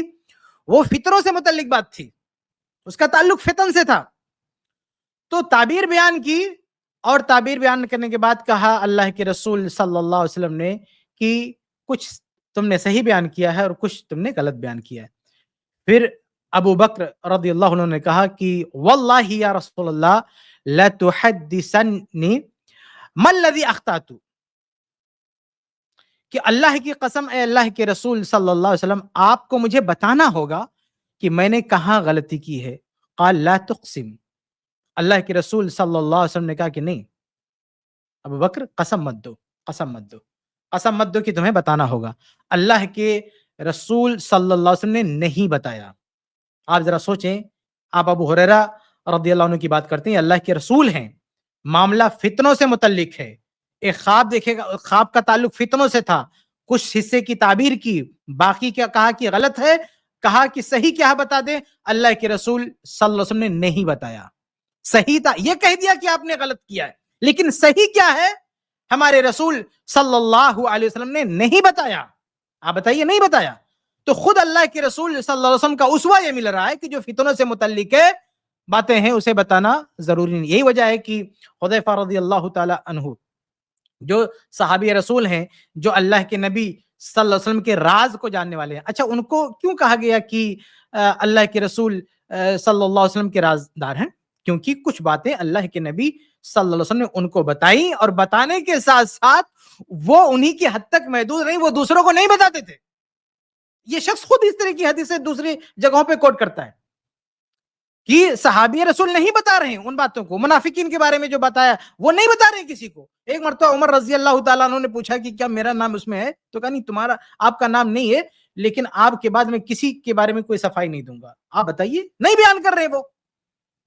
وہ فتنوں سے متعلق بات تھی, اس کا تعلق فتن سے تھا. تو تعبیر بیان کی, اور تعبیر بیان کرنے کے بعد کہا اللہ کے رسول صلی اللہ علیہ وسلم نے کہ کچھ تم نے صحیح بیان کیا ہے اور کچھ تم نے غلط بیان کیا ہے. پھر ابو بکر رضی اللہ عنہ نے کہا کہ واللہ یا رسول اللہ لتحدثنی ما الذی اخطأت, کہ اللہ کی قسم اے اللہ کے رسول صلی اللہ علیہ وسلم آپ کو مجھے بتانا ہوگا کہ میں نے کہاں غلطی کی ہے. قال لا تقسم, اللہ کے رسول صلی اللہ علیہ وسلم نے کہا کہ نہیں ابو بکر قسم مت دو, قسم مت دو, قسم مت دو کہ تمہیں بتانا ہوگا. اللہ کے رسول صلی اللہ علیہ وسلم نے نہیں بتایا. آپ ذرا سوچیں, آپ ابو ہریرہ رضی اللہ عنہ کی بات کرتے ہیں, اللہ کے رسول ہیں, معاملہ فتنوں سے متعلق ہے. ایک خواب دیکھے گا, خواب کا تعلق فتنوں سے تھا, کچھ حصے کی تعبیر کی, باقی کیا کہا کہ غلط ہے, کہا کہ صحیح کیا بتا دیں. اللہ کے رسول صلی اللہ علیہ وسلم نے نہیں بتایا. صحیح تھا یہ کہہ دیا کہ آپ نے غلط کیا ہے, لیکن صحیح کیا ہے ہمارے رسول صلی اللہ علیہ وسلم نے نہیں بتایا. آپ بتائیے, نہیں بتایا. تو خود اللہ کے رسول صلی اللہ علیہ وسلم کا اسوہ یہ مل رہا ہے کہ جو فتنوں سے متعلق باتیں ہیں اسے بتانا ضروری نہیں. یہی وجہ ہے کہ حذیفہ رضی اللہ تعالی عنہ جو صحابی رسول ہیں, جو اللہ کے نبی صلی اللہ علیہ وسلم کے راز کو جاننے والے ہیں, اچھا ان کو کیوں کہا گیا کہ اللہ کے رسول صلی اللہ علیہ وسلم کے رازدار ہیں؟ کیونکہ کچھ باتیں اللہ کے نبی صلی اللہ علیہ وسلم نے ان کو بتائی, اور بتانے کے ساتھ ساتھ وہ انہی کی حد تک محدود نہیں, وہ دوسروں کو نہیں بتاتے تھے. یہ شخص خود اس طرح کی حدیثیں دوسری جگہوں پہ کوٹ کرتا ہے کہ صحابی رسول نہیں بتا رہے ہیں ان باتوں کو. منافقین کے بارے میں جو بتایا وہ نہیں بتا رہے ہیں کسی کو. ایک مرتبہ عمر رضی اللہ تعالیٰ عنہ نے پوچھا کہ کیا میرا نام اس میں ہے؟ تو کہا نہیں, تمہارا آپ کا نام نہیں ہے, لیکن آپ کے بعد میں کسی کے بارے میں کوئی صفائی نہیں دوں گا. آپ بتائیے, نہیں بیان کر رہے وہ.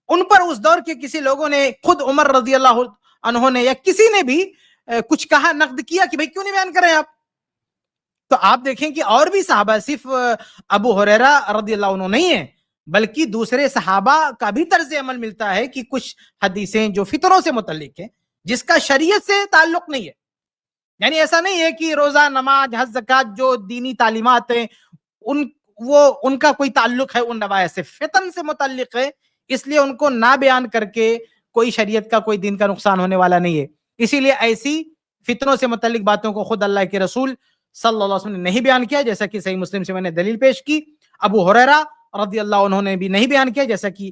ان پر اس دور کے کسی لوگوں نے, خود عمر رضی اللہ عنہ نے یا کسی نے بھی کچھ کہا, نقد کیا کہ بھائی کیوں نہیں بیان کر رہے آپ؟ تو آپ دیکھیں کہ اور بھی صحابہ, صرف ابو ہریرہ رضی اللہ عنہ نہیں ہیں, بلکہ دوسرے صحابہ کا بھی طرز عمل ملتا ہے کہ کچھ حدیثیں جو فطروں سے متعلق ہیں, جس کا شریعت سے تعلق نہیں ہے. یعنی ایسا نہیں ہے کہ روزہ, نماز, حج, زکوٰۃ جو دینی تعلیمات ہیں ان کا کوئی تعلق ہے ان روایات سے, فتن سے متعلق ہے, اس لیے ان کو نہ بیان کر کے کوئی شریعت کا, کوئی دین کا نقصان ہونے والا نہیں ہے. اسی لیے ایسی فتنوں سے متعلق باتوں کو خود اللہ کے رسول صلی اللہ علیہ وسلم نے نہیں بیان کیا, جیسا کہ صحیح مسلم سے میں نے دلیل پیش کی. ابو ہریرہ رضی اللہ عنہ نے بھی نہیں بیان کیا, جیسا کہ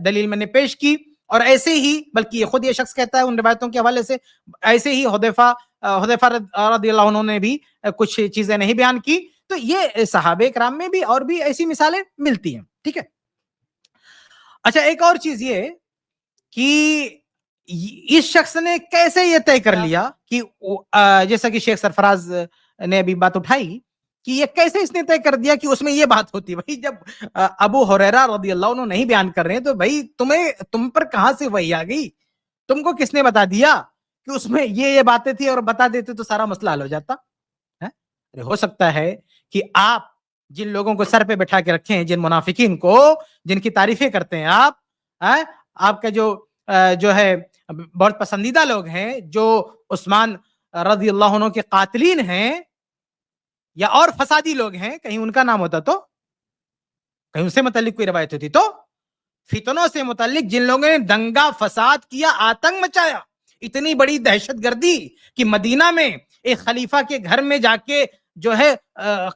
دلیل میں نے پیش کی. اور ایسے ہی, بلکہ یہ خود یہ شخص کہتا ہے ان روایتوں کے حوالے سے, ایسے ہی حذیفہ رضی اللہ عنہ نے بھی کچھ چیزیں نہیں بیان کی. تو یہ صحابہ کرام میں بھی اور بھی ایسی مثالیں ملتی ہیں. ٹھیک ہے. اچھا, ایک اور چیز یہ کہ اس شخص نے کیسے یہ طے کر لیا کہ جیسا کہ شیخ سرفراز نے ابھی بات اٹھائی کہ یہ کیسے اس نے طے کر دیا کہ اس میں یہ بات ہوتی ہے؟ بھائی جب ابو ہریرہ رضی اللہ عنہ نہیں بیان کر رہے ہیں تو بھائی تم پر کہاں سے وحی آ گئی؟ تم کو کس نے بتا دیا کہ اس میں یہ باتیں تھی؟ اور بتا دیتے تو سارا مسئلہ حل ہو جاتا. ہو سکتا ہے کہ آپ جن لوگوں کو سر پہ بٹھا کے رکھے ہیں, جن منافقین کو, جن کی تعریفیں کرتے ہیں آپ کا جو جو ہے بہت پسندیدہ لوگ ہیں جو عثمان رضی اللہ عنہ کے قاتلین ہیں یا اور فسادی لوگ ہیں، کہیں ان کا نام ہوتا تو کہیں ان سے متعلق کوئی روایت ہوتی تو فتنوں سے متعلق جن لوگوں نے دنگا فساد کیا، آتنک مچایا، اتنی بڑی دہشت گردی کہ مدینہ میں ایک خلیفہ کے گھر میں جا کے جو ہے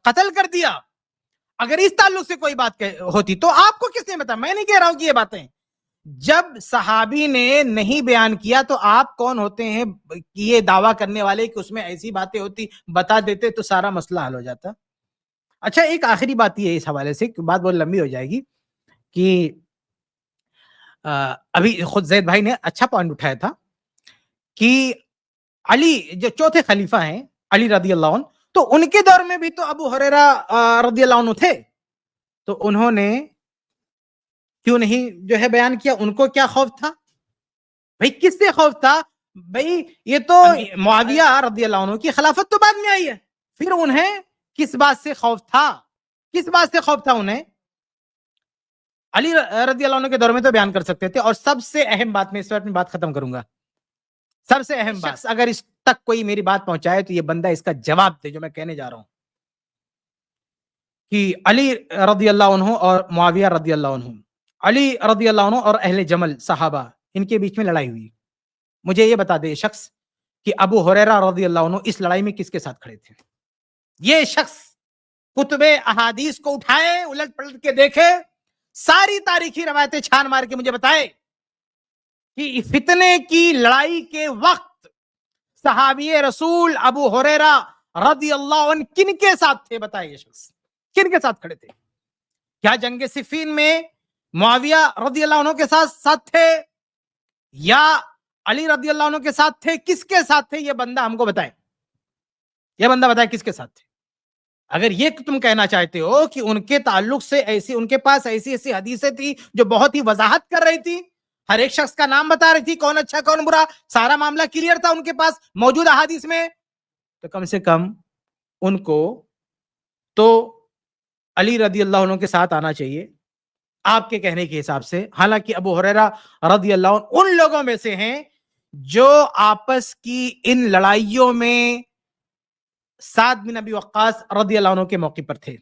قتل کر دیا، اگر اس تعلق سے کوئی بات ہوتی تو آپ کو کس نے بتایا؟ میں نہیں کہہ رہا ہوں کہ یہ باتیں جب صحابی نے نہیں بیان کیا تو آپ کون ہوتے ہیں یہ دعویٰ کرنے والے کہ اس میں ایسی باتیں ہوتی، بتا دیتے تو سارا مسئلہ حل ہو جاتا۔ اچھا، ایک آخری بات یہ ہے اس حوالے سے، بات بہت لمبی ہو جائے گی، کہ ابھی خود زید بھائی نے اچھا پوائنٹ اٹھایا تھا کہ علی جو چوتھے خلیفہ ہیں علی رضی اللہ عنہ، تو ان کے دور میں بھی تو ابو ہریرہ رضی اللہ عنہ تھے، تو انہوں نے کیوں نہیں جو ہے بیان کیا؟ ان کو کیا خوف تھا بھائی؟ کس سے خوف تھا بھائی؟ یہ تو معاویہ رضی اللہ عنہ کی خلافت تو بعد میں آئی ہے، پھر انہیں کس بات سے خوف تھا؟ کس بات سے خوف تھا انہیں؟ علی رضی اللہ عنہ کے دور میں تو بیان کر سکتے تھے۔ اور سب سے اہم بات، میں اس وقت میں بات ختم کروں گا، سب سے اہم بات، اگر اس تک کوئی میری بات پہنچائے تو یہ بندہ اس کا جواب دے جو میں کہنے جا رہا ہوں، کہ علی رضی اللہ عنہ اور معاویہ رضی اللہ عنہ، علی رضی اللہ عنہ اور اہل جمل صحابہ، ان کے بیچ میں لڑائی ہوئی، مجھے یہ بتا دے شخص کہ ابو ہریرہ رضی اللہ عنہ اس لڑائی میں کس کے ساتھ کھڑے تھے؟ یہ شخص کتب احادیث کو اٹھائے، الٹ پلٹ کے دیکھے، ساری تاریخی روایتیں چھان مار کے مجھے بتائے کہ فتنے کی لڑائی کے وقت صحابی رسول ابو ہریرہ رضی اللہ عنہ کن کے ساتھ تھے؟ بتائے یہ شخص کن کے ساتھ کھڑے تھے؟ کیا جنگ صفین میں معاویہ رضی اللہ عنہ کے ساتھ تھے یا علی رضی اللہ عنہ کے ساتھ تھے؟ کس کے ساتھ تھے؟ یہ بندہ ہم کو بتائے، یہ بندہ بتائے کس کے ساتھ تھے۔ اگر یہ تم کہنا چاہتے ہو کہ ان کے تعلق سے ایسی، ان کے پاس ایسی ایسی حدیثیں تھی جو بہت ہی وضاحت کر رہی تھی، ہر ایک شخص کا نام بتا رہی تھی، کون اچھا کون برا، سارا معاملہ کلیئر تھا ان کے پاس موجود احادیث میں، تو کم سے کم ان کو تو علی رضی اللہ عنہ کے ساتھ آنا چاہیے آپ کے کہنے کے حساب سے۔ حالانکہ ابو ہریرہ رضی اللہ عنہ ان لوگوں میں سے ہیں جو آپس کی ان لڑائیوں میں سعد بن ابی وقاص رضی اللہ عنہ کے موقع پر تھے،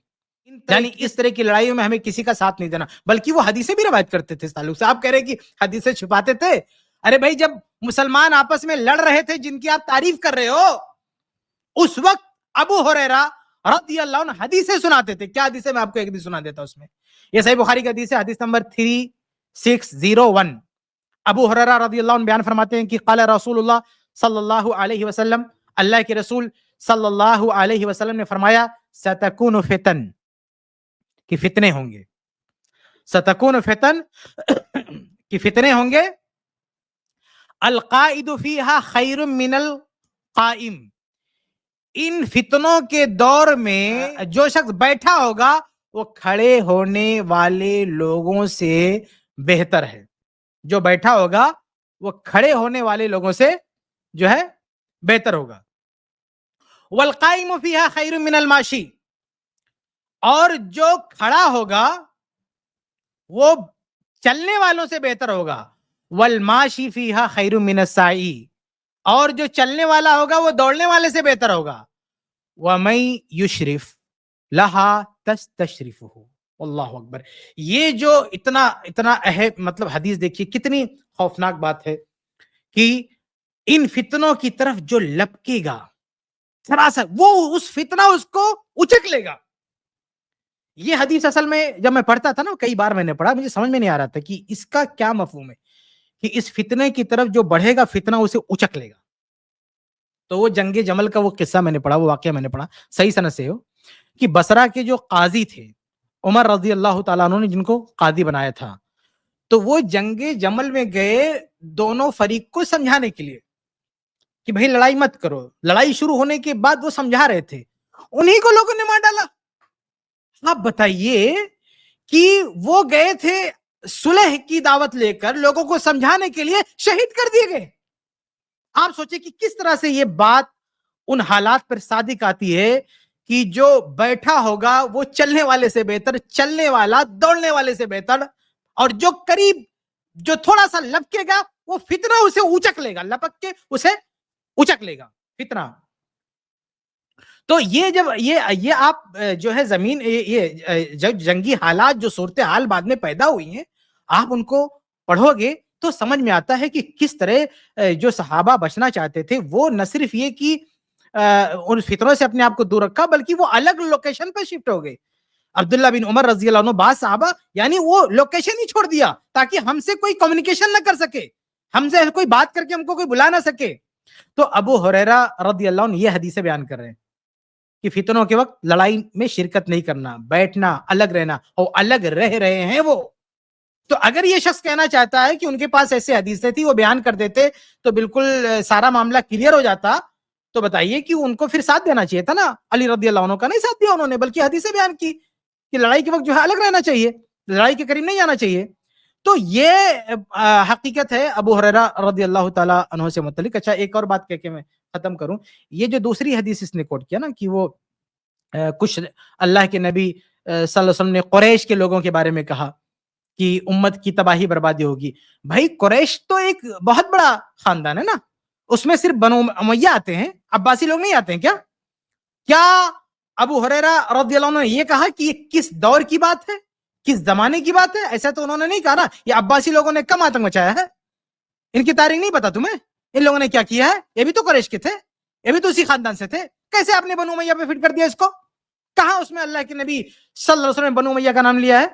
یعنی اس طرح کی لڑائیوں میں ہمیں کسی کا ساتھ نہیں دینا، بلکہ وہ حدیثیں بھی روایت کرتے تھے اس تعلق سے۔ آپ کہہ رہے کہ حدیثیں چھپاتے تھے، ارے بھائی جب مسلمان آپس میں لڑ رہے تھے جن کی آپ تعریف کر رہے ہو، اس وقت ابو ہریرہ رضی اللہ عنہ حدیثیں سناتے تھے۔ کیا حدیثیں؟ میں آپ کو ایک حدیث سنا دیتا ہوں، اس میں یہ صحیح بخاری کی حدیث ہے، حدیث نمبر 3601۔ ابو ہریرہ رضی اللہ عنہ بیان فرماتے ہیں کہ قال رسول اللہ صلی اللہ علیہ وسلم، اللہ کے رسول صلی اللہ علیہ وسلم نے فرمایا، ستکون فتن، کہ فتنے ہوں گے، ستکون فتن، کہ فتنے ہوں گے، القائد فیہا خیر من القائم، ان فتنوں کے دور میں جو شخص بیٹھا ہوگا وہ کھڑے ہونے والے لوگوں سے بہتر ہے، جو بیٹھا ہوگا وہ کھڑے ہونے والے لوگوں سے جو ہے بہتر ہوگا۔ والقائم فیہا خیر من الماشی، اور جو کھڑا ہوگا وہ چلنے والوں سے بہتر ہوگا۔ والماشی فیہا خیر من السائی، اور جو چلنے والا ہوگا وہ دوڑنے والے سے بہتر ہوگا۔ وَمَن یشرف لہا تستشرفہ، اللہ اکبر۔ یہ جو اتنا اہم مطلب حدیث دیکھیے کتنی خوفناک بات ہے کہ ان فتنوں کی طرف جو لپکے گا سراسر، وہ اس فتنہ اس کو اچک لے گا۔ یہ حدیث اصل میں جب میں پڑھتا تھا نا، کئی بار میں نے پڑھا، مجھے سمجھ میں نہیں آ رہا تھا کہ اس کا کیا مفہوم ہے، کہ اس فتنے کی طرف جو بڑھے گا فتنہ اسے اچک لے گا۔ تو وہ جنگ جمل کا وہ قصہ میں نے پڑھا، وہ واقعہ میں نے پڑھا صحیح سند سے ہو، کہ بصرہ کے جو قاضی تھے عمر رضی اللہ تعالیٰ عنہ نے جن کو قاضی بنایا تھا، تو وہ جنگ جمل میں گئے دونوں فریق کو سمجھانے کے لیے کہ بھائی لڑائی مت کرو۔ لڑائی شروع ہونے کے بعد وہ سمجھا رہے تھے، انہی کو لوگوں نے مار ڈالا۔ آپ بتائیے کہ وہ گئے تھے صلح کی دعوت لے کر لوگوں کو سمجھانے کے لیے، شہید کر دیے گئے۔ آپ سوچیں کہ کس طرح سے یہ بات ان حالات پر صادق آتی ہے کہ جو بیٹھا ہوگا وہ چلنے والے سے بہتر، چلنے والا دوڑنے والے سے بہتر، اور جو قریب جو تھوڑا سا لپکے گا وہ فتنہ اسے اچک لے گا, لپک کے اسے اچک لے گا فتنہ. تو یہ جب یہ آپ جو ہے زمین, یہ جنگی حالات جو صورتحال بعد میں پیدا ہوئی ہیں, آپ ان کو پڑھو گے تو سمجھ میں آتا ہے کہ کس طرح جو صحابہ بچنا چاہتے تھے وہ نہ صرف یہ کہ ان فتنوں سے اپنے آپ کو دور رکھا, بلکہ وہ الگ لوکیشن پہ شفٹ ہو گئے. عبداللہ بن عمر رضی اللہ عنہ, بعض صحابہ یعنی وہ لوکیشن ہی چھوڑ دیا تاکہ ہم سے کوئی کمیونیکیشن نہ کر سکے, ہم سے کوئی بات کر کے ہم کو کوئی بلا نہ سکے. تو ابو ہریرہ رضی اللہ عنہ یہ حدیثیں بیان کر رہے ہیں کہ فتنوں کے وقت لڑائی میں شرکت نہیں کرنا, بیٹھنا, الگ رہنا, اور الگ رہ رہے ہیں وہ. تو اگر یہ شخص کہنا چاہتا ہے کہ ان کے پاس ایسے حدیثیں تھی, وہ بیان کر دیتے تو بالکل سارا معاملہ کلیئر ہو جاتا, تو بتائیے کہ ان کو پھر ساتھ دینا چاہیے تھا نا. علی رضی اللہ عنہ کا نہیں ساتھ دیا انہوں نے, بلکہ حدیثیں بیان کی کہ لڑائی کے وقت جو ہے الگ رہنا چاہیے, لڑائی کے قریب نہیں آنا چاہیے. تو یہ حقیقت ہے ابو ہریرہ رضی اللہ تعالیٰ عنہ سے متعلق. اچھا, ایک اور بات کہہ کے میں ختم کروں. یہ جو دوسری حدیث اس نے کوٹ کیا نا کہ وہ کچھ اللہ کے نبی صلی اللہ علیہ وسلم نے قریش کے لوگوں کے بارے میں کہا کہ امت کی تباہی بربادی ہوگی. بھائی قریش تو ایک بہت بڑا خاندان ہے نا, اس میں صرف بنو امیہ آتے ہیں, عباسی لوگ نہیں آتے ہیں کیا؟ کیا ابو ہریرہ رضی اللہ عنہ نے یہ کہا کہ یہ کس دور کی بات ہے, کس زمانے کی بات ہے؟ ایسا تو انہوں نے نہیں کہا نا. یہ عباسی لوگوں نے کم آتنک مچایا ہے, ان کی تاریخ نہیں پتا تمہیں؟ ان لوگوں نے کیا کیا ہے؟ یہ بھی تو قریش کے تھے, یہ بھی تو اسی خاندان سے تھے. کیسے آپ نے بنو امیہ پہ فٹ کر دیا اس کو؟ کہاں اس میں اللہ کے نبی صلی اللہ علیہ وسلم نے بنو امیہ کا نام لیا ہے؟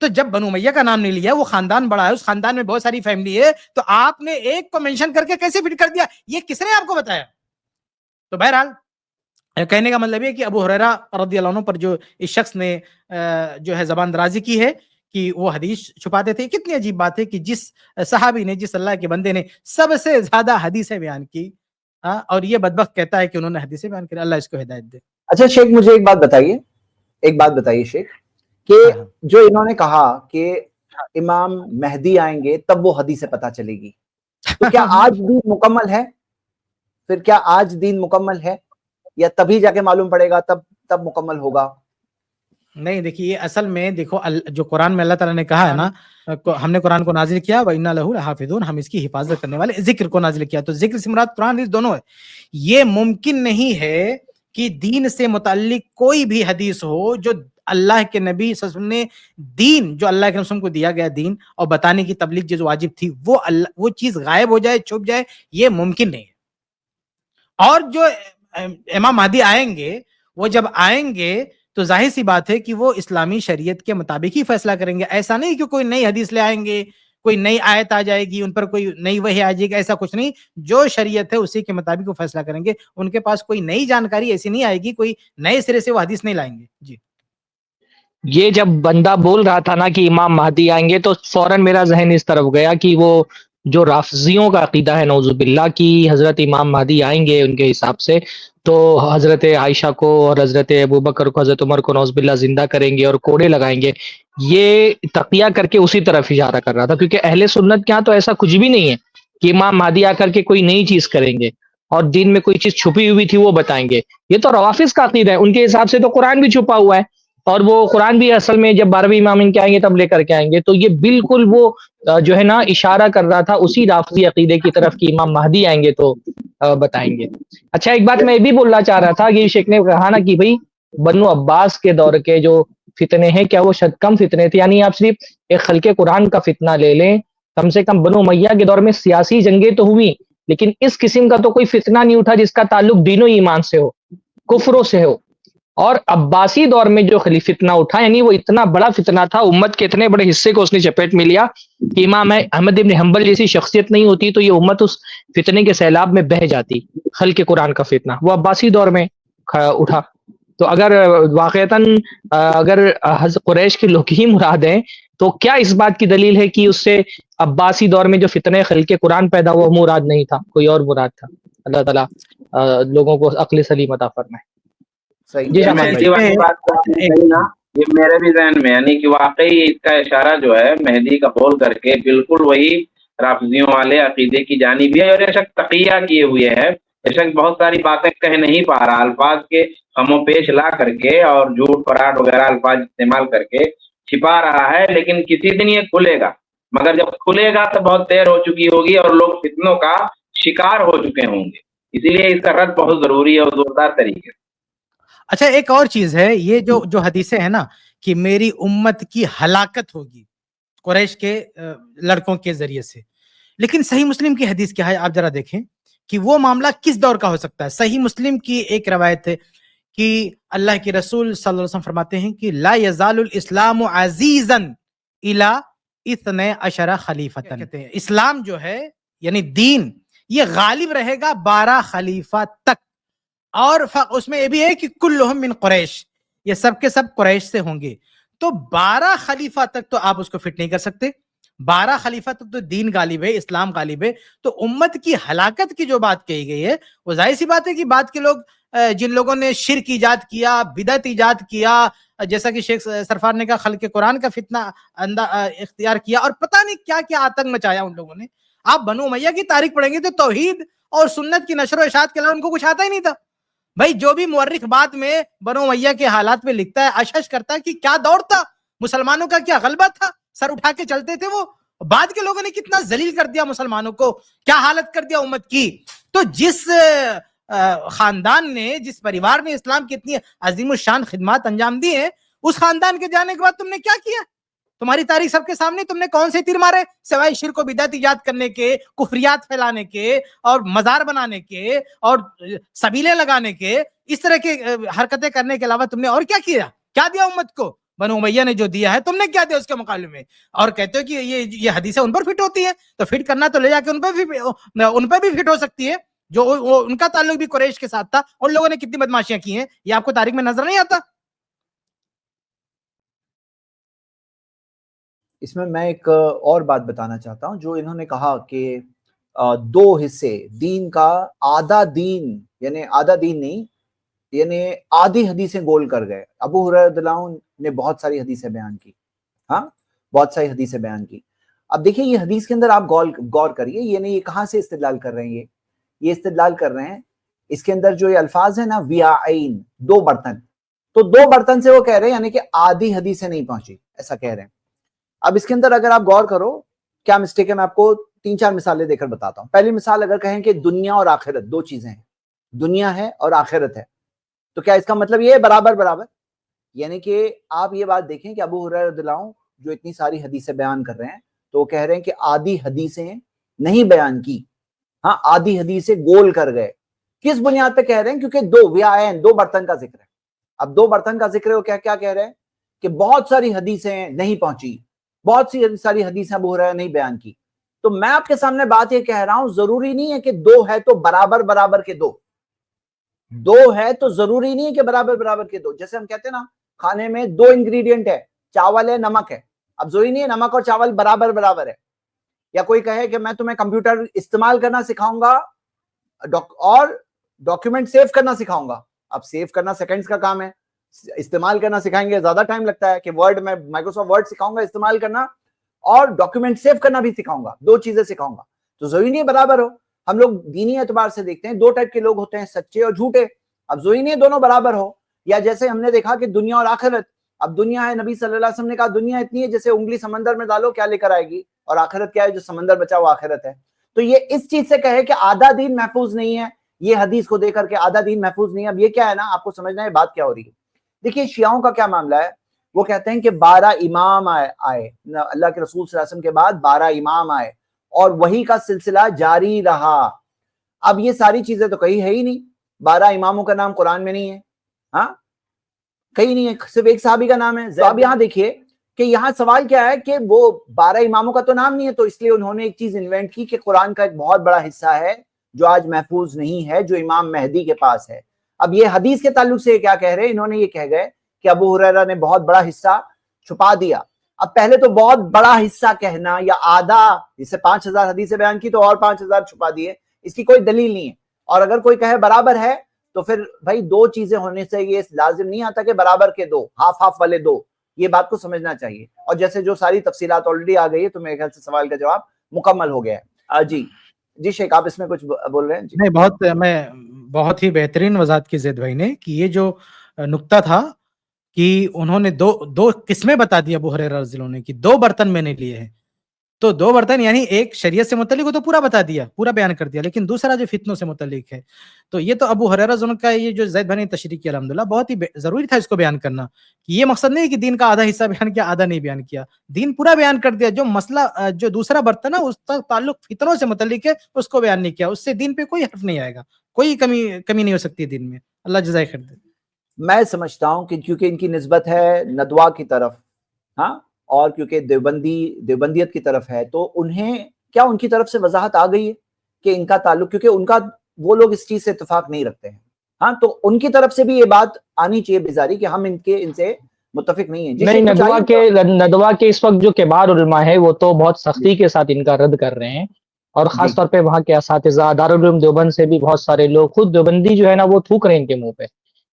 تو جب بنو امیہ کا نام نہیں لیا, وہ خاندان بڑا ہے, اس خاندان میں بہت ساری فیملی ہے, تو آپ نے ایک کو مینشن کر کے کیسے فٹ کر دیا؟ یہ کس نے آپ کو بتایا؟ تو بہرحال کہنے کا مطلب یہ کہ ابو ہریرہ رضی اللہ عنہ پر جو اس شخص نے جو ہے زبان درازی کی ہے کہ وہ حدیث چھپاتے تھے, کتنی عجیب بات ہے کہ جس صحابی نے, جس اللہ کے بندے نے سب سے زیادہ حدیثیں بیان کی, اور یہ بدبخت کہتا ہے کہ انہوں نے حدیثیں بیان کی. اللہ اس کو ہدایت دے. اچھا شیخ, مجھے ایک بات بتائیے شیخ, کہ جو انہوں نے کہا کہ امام مہدی آئیں گے تب وہ حدیث پتہ چلے گی, تو کیا آج دین مکمل ہے؟ پھر کیا آج دین مکمل ہے یا تبھی جا کے معلوم پڑے گا, تب مکمل ہوگا؟ نہیں دیکھیے, یہ اصل میں دیکھو جو قرآن میں اللہ تعالیٰ نے کہا ہے نا, ہم نے قرآن کو نازل کیا وَإِنَّا لَهُ لَحَافِظُونَ, ہم اس کی حفاظت کرنے والے, ذکر کو نازل کیا. تو ذکر سے مراد قرآن حدیث دونوں ہے. یہ ممکن نہیں ہے کہ دین سے متعلق کوئی بھی حدیث ہو جو اللہ کے نبی صلی اللہ علیہ وسلم نے دین, جو اللہ کے رسول کو دیا گیا دین اور بتانے کی تبلیغ جو واجب تھی, وہ چیز غائب ہو جائے, چھپ جائے, یہ ممکن نہیں ہے. اور جو امام مہدی آئیں گے, وہ جب آئیں گے تو ظاہر سی بات ہے کہ وہ اسلامی شریعت کے مطابق ہی فیصلہ کریں گے. ایسا نہیں کہ کوئی نئی حدیث لے آئیں گے, کوئی نئی آیت آ جائے گی, ان پر کوئی نئی وحی آ جائے گی, ایسا کچھ نہیں. جو شریعت ہے اسی کے مطابق وہ فیصلہ کریں گے. ان کے پاس کوئی نئی جانکاری ایسی نہیں آئے گی, کوئی نئے سرے سے وہ حدیث نہیں لائیں گے. جی, یہ جب بندہ بول رہا تھا نا کہ امام مہدی آئیں گے, تو فوراً میرا ذہن اس طرف گیا کہ وہ جو رافضیوں کا عقیدہ ہے نعوذ باللہ کی حضرت امام مہدی آئیں گے ان کے حساب سے, تو حضرت عائشہ کو اور حضرت ابوبکر کو, حضرت عمر کو نعوذ باللہ زندہ کریں گے اور کوڑے لگائیں گے. یہ تقیہ کر کے اسی طرف اشارہ کر رہا تھا, کیونکہ اہل سنت کے ہاں تو ایسا کچھ بھی نہیں ہے کہ امام مہدی آ کر کے کوئی نئی چیز کریں گے اور دین میں کوئی چیز چھپی ہوئی تھی وہ بتائیں گے. یہ تو روافض کا عقیدہ ہے. ان کے حساب سے تو قرآن بھی چھپا ہوا ہے, اور وہ قرآن بھی اصل میں جب 12ویں امام ان کے آئیں گے تب لے کر کے آئیں گے. تو یہ بالکل وہ جو ہے نا اشارہ کر رہا تھا اسی رافضی عقیدے کی طرف کہ امام مہدی آئیں گے تو بتائیں گے. اچھا, ایک بات میں یہ بھی بولنا چاہ رہا تھا کہ شیخ نے کہا نا کہ بھائی بنو عباس کے دور کے جو فتنے ہیں کیا وہ شاید کم فتنے تھے, یعنی آپ صرف ایک خلق قرآن کا فتنہ لے لیں, کم سے کم بنو امیہ کے دور میں سیاسی جنگیں تو ہوئی, لیکن اس قسم کا تو کوئی فتنہ نہیں اٹھا جس کا تعلق دین و ایمان سے ہو, کفروں سے ہو. اور عباسی دور میں جو فتنہ اٹھا, یعنی وہ اتنا بڑا فتنہ تھا, امت کے اتنے بڑے حصے کو اس نے چپیٹ میں لیا کہ امام احمد ابن حنبل جیسی شخصیت نہیں ہوتی تو یہ امت اس فتنے کے سیلاب میں بہہ جاتی. خلق قرآن کا فتنہ وہ عباسی دور میں اٹھا. تو اگر واقعتاً اگر قریش کے لوگ ہی مراد ہیں, تو کیا اس بات کی دلیل ہے کہ اس سے عباسی دور میں جو فتنہ خلق قرآن پیدا ہوا وہ مراد نہیں تھا, کوئی اور مراد تھا؟ اللہ تعالیٰ لوگوں کو عقل سلیم عطا فرمائے. یہ مہدی والی بات نا, یہ میرے بھی ذہن میں, یعنی کہ واقعی اس کا اشارہ جو ہے مہدی کا بول کر کے بالکل وہی رافضیوں والے عقیدے کی جانب بھی ہے. اور یہ شخص تقیہ کیے ہوئے ہے, یہ شخص بہت ساری باتیں کہہ نہیں پا رہا, الفاظ کے ہم و پیش لا کر کے اور جھوٹ فراڈ وغیرہ الفاظ استعمال کر کے چھپا رہا ہے, لیکن کسی دن یہ کھلے گا. مگر جب کھلے گا تو بہت دیر ہو چکی ہوگی اور لوگ فتنوں کا شکار ہو چکے ہوں گے، اسی لیے اس کا رد بہت ضروری ہے اور زوردار طریقے سے۔ اچھا ایک اور چیز ہے، یہ جو حدیثیں ہیں نا کہ میری امت کی ہلاکت ہوگی قریش کے لڑکوں کے ذریعے سے، لیکن صحیح مسلم کی حدیث کیا ہے آپ ذرا دیکھیں کہ وہ معاملہ کس دور کا ہو سکتا ہے۔ صحیح مسلم کی ایک روایت ہے کہ اللہ کے رسول صلی اللہ علیہ وسلم فرماتے ہیں کہ لا یزال الاسلام عزیزا الی 12 خلیفتن، اسلام جو ہے یعنی دین یہ غالب رہے گا 12 خلیفہ تک، اور اس میں یہ بھی ہے کہ کلہم من قریش، یہ سب کے سب قریش سے ہوں گے۔ تو 12 خلیفہ تک تو آپ اس کو فٹ نہیں کر سکتے، 12 خلیفہ تک تو دین غالب ہے، اسلام غالب ہے۔ تو امت کی ہلاکت کی جو بات کہی گئی ہے وہ ظاہر سی بات ہے کہ بعد کے لوگ جن لوگوں نے شرک ایجاد کیا، بدعت ایجاد کیا، جیسا کہ شیخ سرفار نے کہا خلق قرآن کا فتنہ اختیار کیا، اور پتہ نہیں کیا کیا آتنک مچایا ان لوگوں نے۔ آپ بنو امیہ کی تاریخ پڑھیں گے تو توحید اور سنت کی نشر و اشاعت کے علاوہ ان کو کچھ آتا ہی نہیں تھا۔ بھائی جو بھی مورخ بعد میں بنو امیہ کے حالات میں لکھتا ہے، اشش کرتا ہے کہ کیا دور تھا، مسلمانوں کا کیا غلبہ تھا، سر اٹھا کے چلتے تھے وہ، بعد کے لوگوں نے کتنا ذلیل کر دیا مسلمانوں کو، کیا حالت کر دیا امت کی۔ تو جس خاندان نے، جس پریوار نے اسلام کی اتنی عظیم الشان خدمات انجام دی ہیں، اس خاندان کے جانے کے بعد تم نے کیا کیا؟ تمہاری تاریخ سب کے سامنے، تم نے کون سے تیر مارے سوائے شرک و بدعت ایجاد کرنے کے، کفریات پھیلانے کے، اور مزار بنانے کے، اور سبیلیں لگانے کے، اس طرح کی حرکتیں کرنے کے علاوہ تم نے اور کیا کیا؟ کیا دیا امت کو؟ بنو امیہ نے جو دیا ہے تم نے کیا دیا اس کے مقابلے میں؟ اور کہتے ہو کہ یہ حدیثیں ان پر فٹ ہوتی ہیں، تو فٹ کرنا تو لے جا کے ان پہ بھی فٹ ہو سکتی ہے، جو ان کا تعلق بھی قریش کے ساتھ تھا، ان لوگوں نے کتنی بدماشیاں کی ہیں، یہ آپ کو تاریخ میں نظر نہیں آتا؟ اس میں ایک اور بات بتانا چاہتا ہوں، جو انہوں نے کہا کہ 2 حصے دین کا، آدھا دین یعنی آدھا دین نہیں، یعنی آدھی حدیثیں گول کر گئے۔ ابو ہریرہ رضی اللہ عنہ نے بہت ساری حدیثیں بیان کی، ہاں بہت ساری حدیثیں بیان کی۔ اب دیکھیں یہ حدیث کے اندر آپ غور کریے، یعنی یہ کہاں سے استدلال کر رہے ہیں؟ یہ استدلال کر رہے ہیں اس کے اندر جو یہ الفاظ ہیں نا، ویعین، 2 برتن، تو 2 برتن سے وہ کہہ رہے ہیں یعنی کہ آدھی حدیثیں نہیں پہنچی، ایسا کہہ رہے ہیں۔ اب اس کے اندر اگر آپ غور کرو کیا مسٹیک ہے، میں آپ کو 3-4 مثالیں دے کر بتاتا ہوں۔ پہلی مثال اگر کہیں کہ دنیا اور آخرت 2 چیزیں ہیں، دنیا ہے اور آخرت ہے، تو کیا اس کا مطلب یہ ہے برابر برابر؟ یعنی کہ آپ یہ بات دیکھیں کہ ابو ہریرہ رضی اللہ عنہ جو اتنی ساری حدیثیں بیان کر رہے ہیں، تو وہ کہہ رہے ہیں کہ آدھی حدیثیں نہیں بیان کی، ہاں آدھی حدیثیں گول کر گئے۔ کس بنیاد پہ کہہ رہے ہیں؟ کیونکہ 2 ویعین، 2 برتن کا ذکر ہے۔ اب 2 برتن کا ذکر ہے، وہ کیا کہہ رہے ہیں کہ بہت ساری حدیثیں نہیں پہنچی، بہت ساری حدیثیں ابو ہریرہ نہیں بیان کی۔ تو میں آپ کے سامنے بات یہ کہہ رہا ہوں، ضروری نہیں ہے کہ 2 ہے تو برابر برابر کے 2 ہے تو ضروری نہیں ہے کہ برابر برابر کے 2۔ جیسے ہم کہتے ہیں نا کھانے میں 2 انگریڈینٹ ہے، چاول ہے، نمک ہے، اب ضروری نہیں ہے نمک اور چاول برابر برابر ہے۔ یا کوئی کہے کہ میں تمہیں کمپیوٹر استعمال کرنا سکھاؤں گا اور ڈاکیومنٹ سیو کرنا سکھاؤں گا، اب سیو کرنا سیکنڈز کا کام ہے، استعمال کرنا سکھائیں گے زیادہ ٹائم لگتا ہے، کہ ورڈ میں مائکروسافٹ ورڈ سکھاؤں گا استعمال کرنا، اور ڈاکیومنٹ سیو کرنا بھی سکھاؤں گا، 2 چیزیں سکھاؤں گا، تو ضروری نہیں برابر ہو۔ ہم لوگ دینی اعتبار سے دیکھتے ہیں 2 ٹائپ کے لوگ ہوتے ہیں، سچے اور جھوٹے، اب ضروری نہیں دونوں برابر ہو۔ یا جیسے ہم نے دیکھا کہ دنیا اور آخرت، اب دنیا ہے، نبی صلی اللہ علیہ وسلم نے کہا دنیا اتنی ہے جیسے انگلی سمندر میں ڈالو کیا لے کر آئے گی، اور آخرت کیا ہے جو سمندر بچا وہ آخرت ہے۔ تو یہ اس چیز سے کہے کہ آدھا دین محفوظ نہیں ہے، یہ حدیث کو دیکھ کر کے آدھا دین محفوظ نہیں ہے۔ اب یہ کیا ہے نا، آپ کو سمجھنا ہے بات کیا ہو رہی ہے۔ دیکھیے شیعوں کا کیا معاملہ ہے، وہ کہتے ہیں کہ 12 امام آئے، اللہ کے رسول صلی اللہ علیہ وسلم کے بعد 12 امام آئے اور وہی کا سلسلہ جاری رہا۔ اب یہ ساری چیزیں تو کہیں ہے ہی نہیں، 12 اماموں کا نام قرآن میں نہیں ہے، ہاں کہیں نہیں ہے، صرف ایک صحابی کا نام ہے۔ اب یہاں دیکھیے کہ یہاں سوال کیا ہے کہ وہ 12 اماموں کا تو نام نہیں ہے، تو اس لیے انہوں نے ایک چیز انوینٹ کی کہ قرآن کا ایک بہت بڑا حصہ ہے جو آج محفوظ نہیں ہے، جو امام مہدی کے پاس ہے۔ اب یہ حدیث کے تعلق سے کیا کہہ رہے ہیں، انہوں نے یہ کہہ گئے کہ ابو ہریرہ نے بہت بڑا حصہ چھپا دیا۔ اب پہلے تو بہت بڑا حصہ کہنا یا آدھا، جسے 5000 حدیثیں بیان کی تو اور 5000 چھپا دیے، اس کی کوئی دلیل نہیں ہے۔ اور اگر کوئی کہے برابر ہے تو پھر بھائی 2 چیزیں ہونے سے یہ لازم نہیں آتا کہ برابر کے 2، ہاف ہاف والے 2، یہ بات کو سمجھنا چاہیے۔ اور جیسے جو ساری تفصیلات آلریڈی آ گئی ہے تو میرے خیال سے سوال کا جواب مکمل ہو گیا ہے۔ جی شیخ آپ اس میں کچھ بول رہے ہیں؟ جی نہیں، بہت ہی بہترین وضاحت کی زید بھائی نے، کہ یہ جو نقطہ تھا کہ انہوں نے دو قسمیں بتا دی ابو ہریرہ رضی اللہ عنہ کی، 2 برتن میں نے لیے ہیں، تو دو برتن یعنی ایک شریعت سے متعلق وہ تو پورا بتا دیا, پورا بیان کر دیا, لیکن دوسرا جو فتنوں سے متعلق ہے تو یہ تو ابو ہریرہ رضی اللہ عنہ کا یہ جو زید بھائی نے تشریح کیا الحمدللہ بہت ہی ضروری تھا اس کو بیان کرنا, کہ یہ مقصد نہیں کہ دین کا آدھا حصہ بیان کیا آدھا نہیں بیان کیا, دین پورا بیان کر دیا. جو مسئلہ جو دوسرا برتن ہے اس کا تعلق فتنوں سے متعلق ہے اس کو بیان نہیں کیا, اس سے دین پہ کوئی حرف نہیں آئے گا, کوئی کمی نہیں ہو سکتی دین میں. اللہ جزائے خیر دے. میں سمجھتا ہوں کہ کیونکہ ان کی نسبت ہے ندوہ کی طرف, ہاں, اور کیونکہ دیوبندیت کی طرف ہے, تو انہیں کیا ان کی طرف سے وضاحت آ گئی ہے کہ ان کا تعلق, کیونکہ ان کا وہ لوگ اس چیز سے اتفاق نہیں رکھتے ہیں, ہاں, تو ان کی طرف سے بھی یہ بات آنی چاہیے بیزاری کہ ہم ان سے متفق نہیں ہیں. نہیں, ندوہ کے اس وقت جو کبار علماء ہے وہ تو بہت سختی کے ساتھ ان کا رد کر رہے ہیں, اور خاص طور پہ وہاں کے اساتذہ دارالعلوم دیوبند سے بھی بہت سارے لوگ, خود دیوبندی جو ہے نا وہ تھوک رہے ہیں ان کے منہ پہ.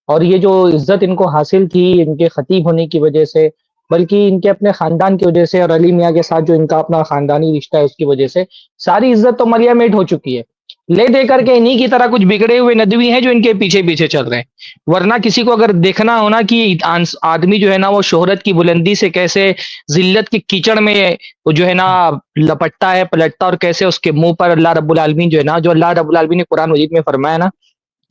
اور یہ جو عزت ان کو حاصل تھی ان کے خطیب ہونے کی وجہ سے, بلکہ ان کے اپنے خاندان کی وجہ سے, اور علی میاں کے ساتھ جو ان کا اپنا خاندانی رشتہ ہے اس کی وجہ سے, ساری عزت تو ملیا میٹ ہو چکی ہے. لے دے کر کے انہی کی طرح کچھ بگڑے ہوئے ندوی ہیں جو ان کے پیچھے پیچھے چل رہے ہیں. ورنہ کسی کو اگر دیکھنا ہونا کہ آدمی جو ہے نا وہ شہرت کی بلندی سے کیسے ذلت کے کیچڑ میں وہ جو ہے نا لپٹتا ہے, پلٹتا, اور کیسے اس کے منہ پر اللہ رب العالمین جو ہے نا, جو اللہ رب العالمین نے قرآن مجید میں فرمایا نا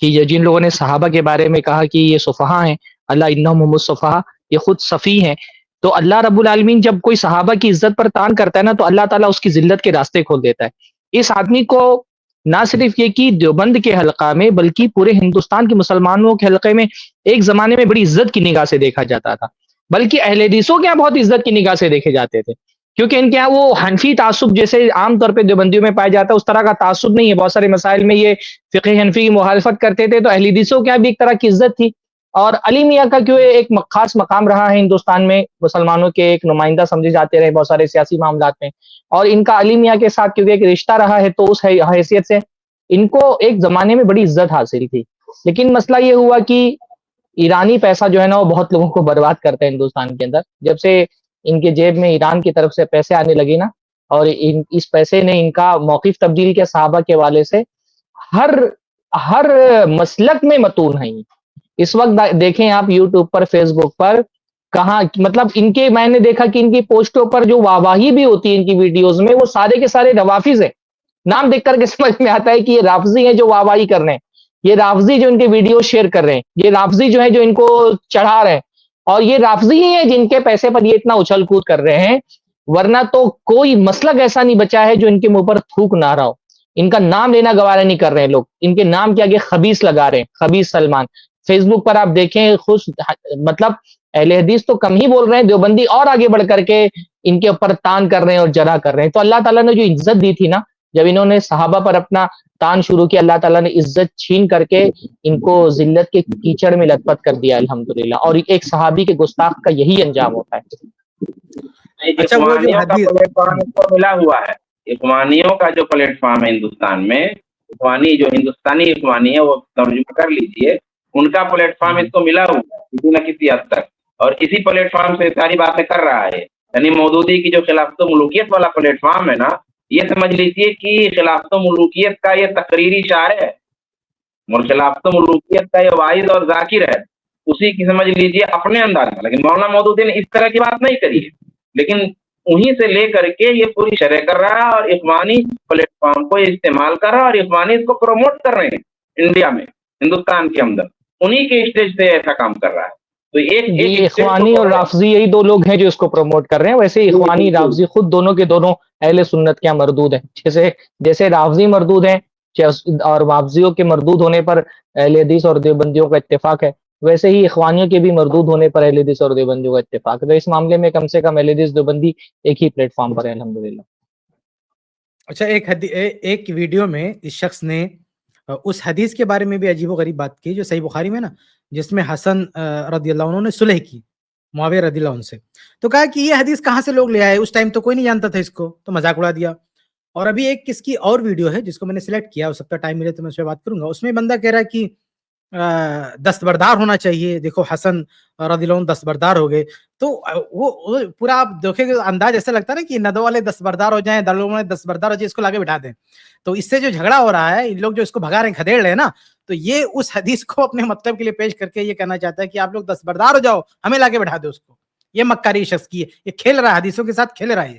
کہ یہ جن لوگوں نے صحابہ کے بارے میں کہا کہ یہ صفحاء ہیں, اللہ انہم هم الصفحاء, یہ خود صفی ہیں, تو اللہ رب العالمین جب کوئی صحابہ کی عزت پر تان کرتا ہے نا تو اللہ تعالیٰ اس کی ذلت کے راستے کھول دیتا ہے. اس آدمی کو نہ صرف یہ کہ دیوبند کے حلقہ میں بلکہ پورے ہندوستان کے مسلمانوں کے حلقے میں ایک زمانے میں بڑی عزت کی نگاہ سے دیکھا جاتا تھا, بلکہ اہل حدیثوں کے یہاں بہت عزت کی نگاہ سے دیکھے جاتے تھے, کیونکہ ان کے یہاں وہ حنفی تعصب جیسے عام طور پہ دیوبندیوں میں پایا جاتا ہے اس طرح کا تعصب نہیں ہے. بہت سارے مسائل میں یہ فقہ حنفی کی مخالفت کرتے تھے, تو اہل حدیثوں کے یہاں بھی ایک طرح کی عزت تھی. اور علی میاں کا کیوں ایک خاص مقام رہا ہے ہندوستان میں, مسلمانوں کے ایک نمائندہ سمجھے جاتے رہے بہت سارے سیاسی معاملات میں, اور ان کا علی میاں کے ساتھ کیونکہ ایک رشتہ رہا ہے تو اس حیثیت سے ان کو ایک زمانے میں بڑی عزت حاصل تھی. لیکن مسئلہ یہ ہوا کہ ایرانی پیسہ جو ہے نا وہ بہت لوگوں کو برباد کرتا ہے ہندوستان کے اندر. جب سے ان کے جیب میں ایران کی طرف سے پیسے آنے لگے نا, اور اس پیسے نے ان کا موقف تبدیل کیا صحابہ کے والے سے, ہر مسلک میں متون ہیں. اس وقت دیکھیں آپ یوٹیوب پر, فیس بک پر, کہاں مطلب ان کے, میں نے دیکھا کہ ان کی پوسٹوں پر جو واہواہی بھی ہوتی ہے ان کی ویڈیوز میں, وہ سارے کے سارے روافظ ہیں. نام دیکھ کر کے سمجھ میں آتا ہے کہ یہ رافضی ہیں جو واہواہی کر رہے ہیں, یہ رافضی جو ان کے ویڈیو شیئر کر رہے ہیں, یہ رافضی جو ہیں جو ان کو چڑھا رہے ہیں, اور یہ رافضی ہی ہیں جن کے پیسے پر یہ اتنا اچھل کود کر رہے ہیں. ورنہ تو کوئی مسلک ایسا نہیں بچا ہے جو ان کے منہ پر تھوک نہ رہا ہو. ان کا نام لینا گوارا نہیں کر رہے ہیں لوگ, ان کے نام کے آگے خبیث لگا رہے ہیں, خبیث سلمان. فیس بک پر آپ دیکھیں مطلب اہل حدیث تو کم ہی بول رہے ہیں, دیوبندی اور آگے بڑھ کر کے ان کے اوپر تان کر رہے ہیں اور جرح کر رہے ہیں. تو اللہ تعالیٰ نے جو عزت دی تھی نا, جب انہوں نے صحابہ پر اپنا تان شروع کیا, اللہ تعالیٰ نے عزت چھین کر کے ان کو ذلت کے کیچڑ میں لت پت کر دیا الحمدللہ. اور ایک صحابی کے گستاخ کا یہی انجام ہوتا ہے. اچھا, وہ جو حدیث پلیٹ فارم کو ملا ہوا ہے, اخوانیوں کا جو پلیٹ فارم ہے ہندوستان میں, اخوانی جو ہندوستانی اخوانی ہے وہ ترجمہ کر لیجئے, ان کا پلیٹ فارم اس کو ملا ہوا ہے کسی نہ کسی حد تک, اور اسی پلیٹ فارم سے ساری باتیں کر رہا ہے. یعنی مودودی کی جو خلافت و ملوکیت والا پلیٹ فارم ہے نا, یہ سمجھ لیجیے کہ خلافت و ملوکیت کا یہ تقریری شعر ہے, اور خلافت و ملوکیت کا یہ واعظ اور ذاکر ہے, اسی کی سمجھ لیجیے اپنے انداز میں. لیکن مولانا مودودی نے اس طرح کی بات نہیں کری ہے, لیکن انہی سے لے کر کے یہ پوری شرح کر رہا ہے, اور اخوانی پلیٹ فارم کو استعمال کر رہا ہے, اور اخوانی اس کو پروموٹ کر رہے ہیں انڈیا میں, ہندوستان کے اندر انہی کے اسٹیج سے ایسا کام کر رہا ہے. تو ایک اخوانی اور رافضی یہی دو لوگ ہیں جو اس کو پروموٹ کر رہے ہیں. ویسے اخوانی رافضی خود دونوں کے دونوں اہل سنت کے یہاں مردود ہیں. جیسے رافضی مردود ہیں اور رافضیوں کے مردود ہونے پر اہل حدیث اور دیوبندیوں کا اتفاق ہے, ویسے ہی اخوانیوں کے بھی مردود ہونے پر اہل حدیث اور دیوبندیوں کا اتفاق ہے. تو اس معاملے میں کم سے کم اہل حدیث دیوبندی ایک ہی پلیٹ فارم پر ہے الحمدللہ. اچھا, ایک ویڈیو میں اس شخص نے اس حدیث کے بارے میں بھی عجیب و غریب بات کی جو صحیح بخاری میں نا, جس میں حسن رضی اللہ عنہ نے صلح کی معاویہ رضی اللہ عنہ سے, تو کہا کہ یہ حدیث کہاں سے لوگ لے آئے, اس ٹائم تو کوئی نہیں جانتا تھا اس کو, تو مذاق اڑا دیا. اور ابھی ایک کس کی اور ویڈیو ہے جس کو میں نے سلیکٹ کیا, ہو سکتا ہے ٹائم ملے تو میں اس پہ بات کروں گا. اس میں بندہ کہہ رہا ہے کہ دستبردار ہونا چاہیے, دیکھو حسن رضی اللہ عنہ دستبردار ہو گئے. تو وہ پورا آپ دیکھیں گے انداز ایسا لگتا ہے نا کہ ندوہ والے دستبردار ہو جائیں, دارالعلوم والے دستبردار ہو جائیں, اس کو لاگے بٹھا دیں. تو اس سے جو جھگڑا ہو رہا ہے, ان لوگ جو اس کو بھگا رہے ہیں, کھدیڑ رہے ہیں نا, تو یہ اس حدیث کو اپنے مطلب کے لیے پیش کر کے یہ کہنا چاہتا ہے کہ آپ لوگ دستبردار ہو جاؤ, ہمیں لاگے بٹھا دو اس کو. یہ مکاری شخص کی ہے, یہ کھیل رہا ہے حدیثوں کے ساتھ, کھیل رہا ہے.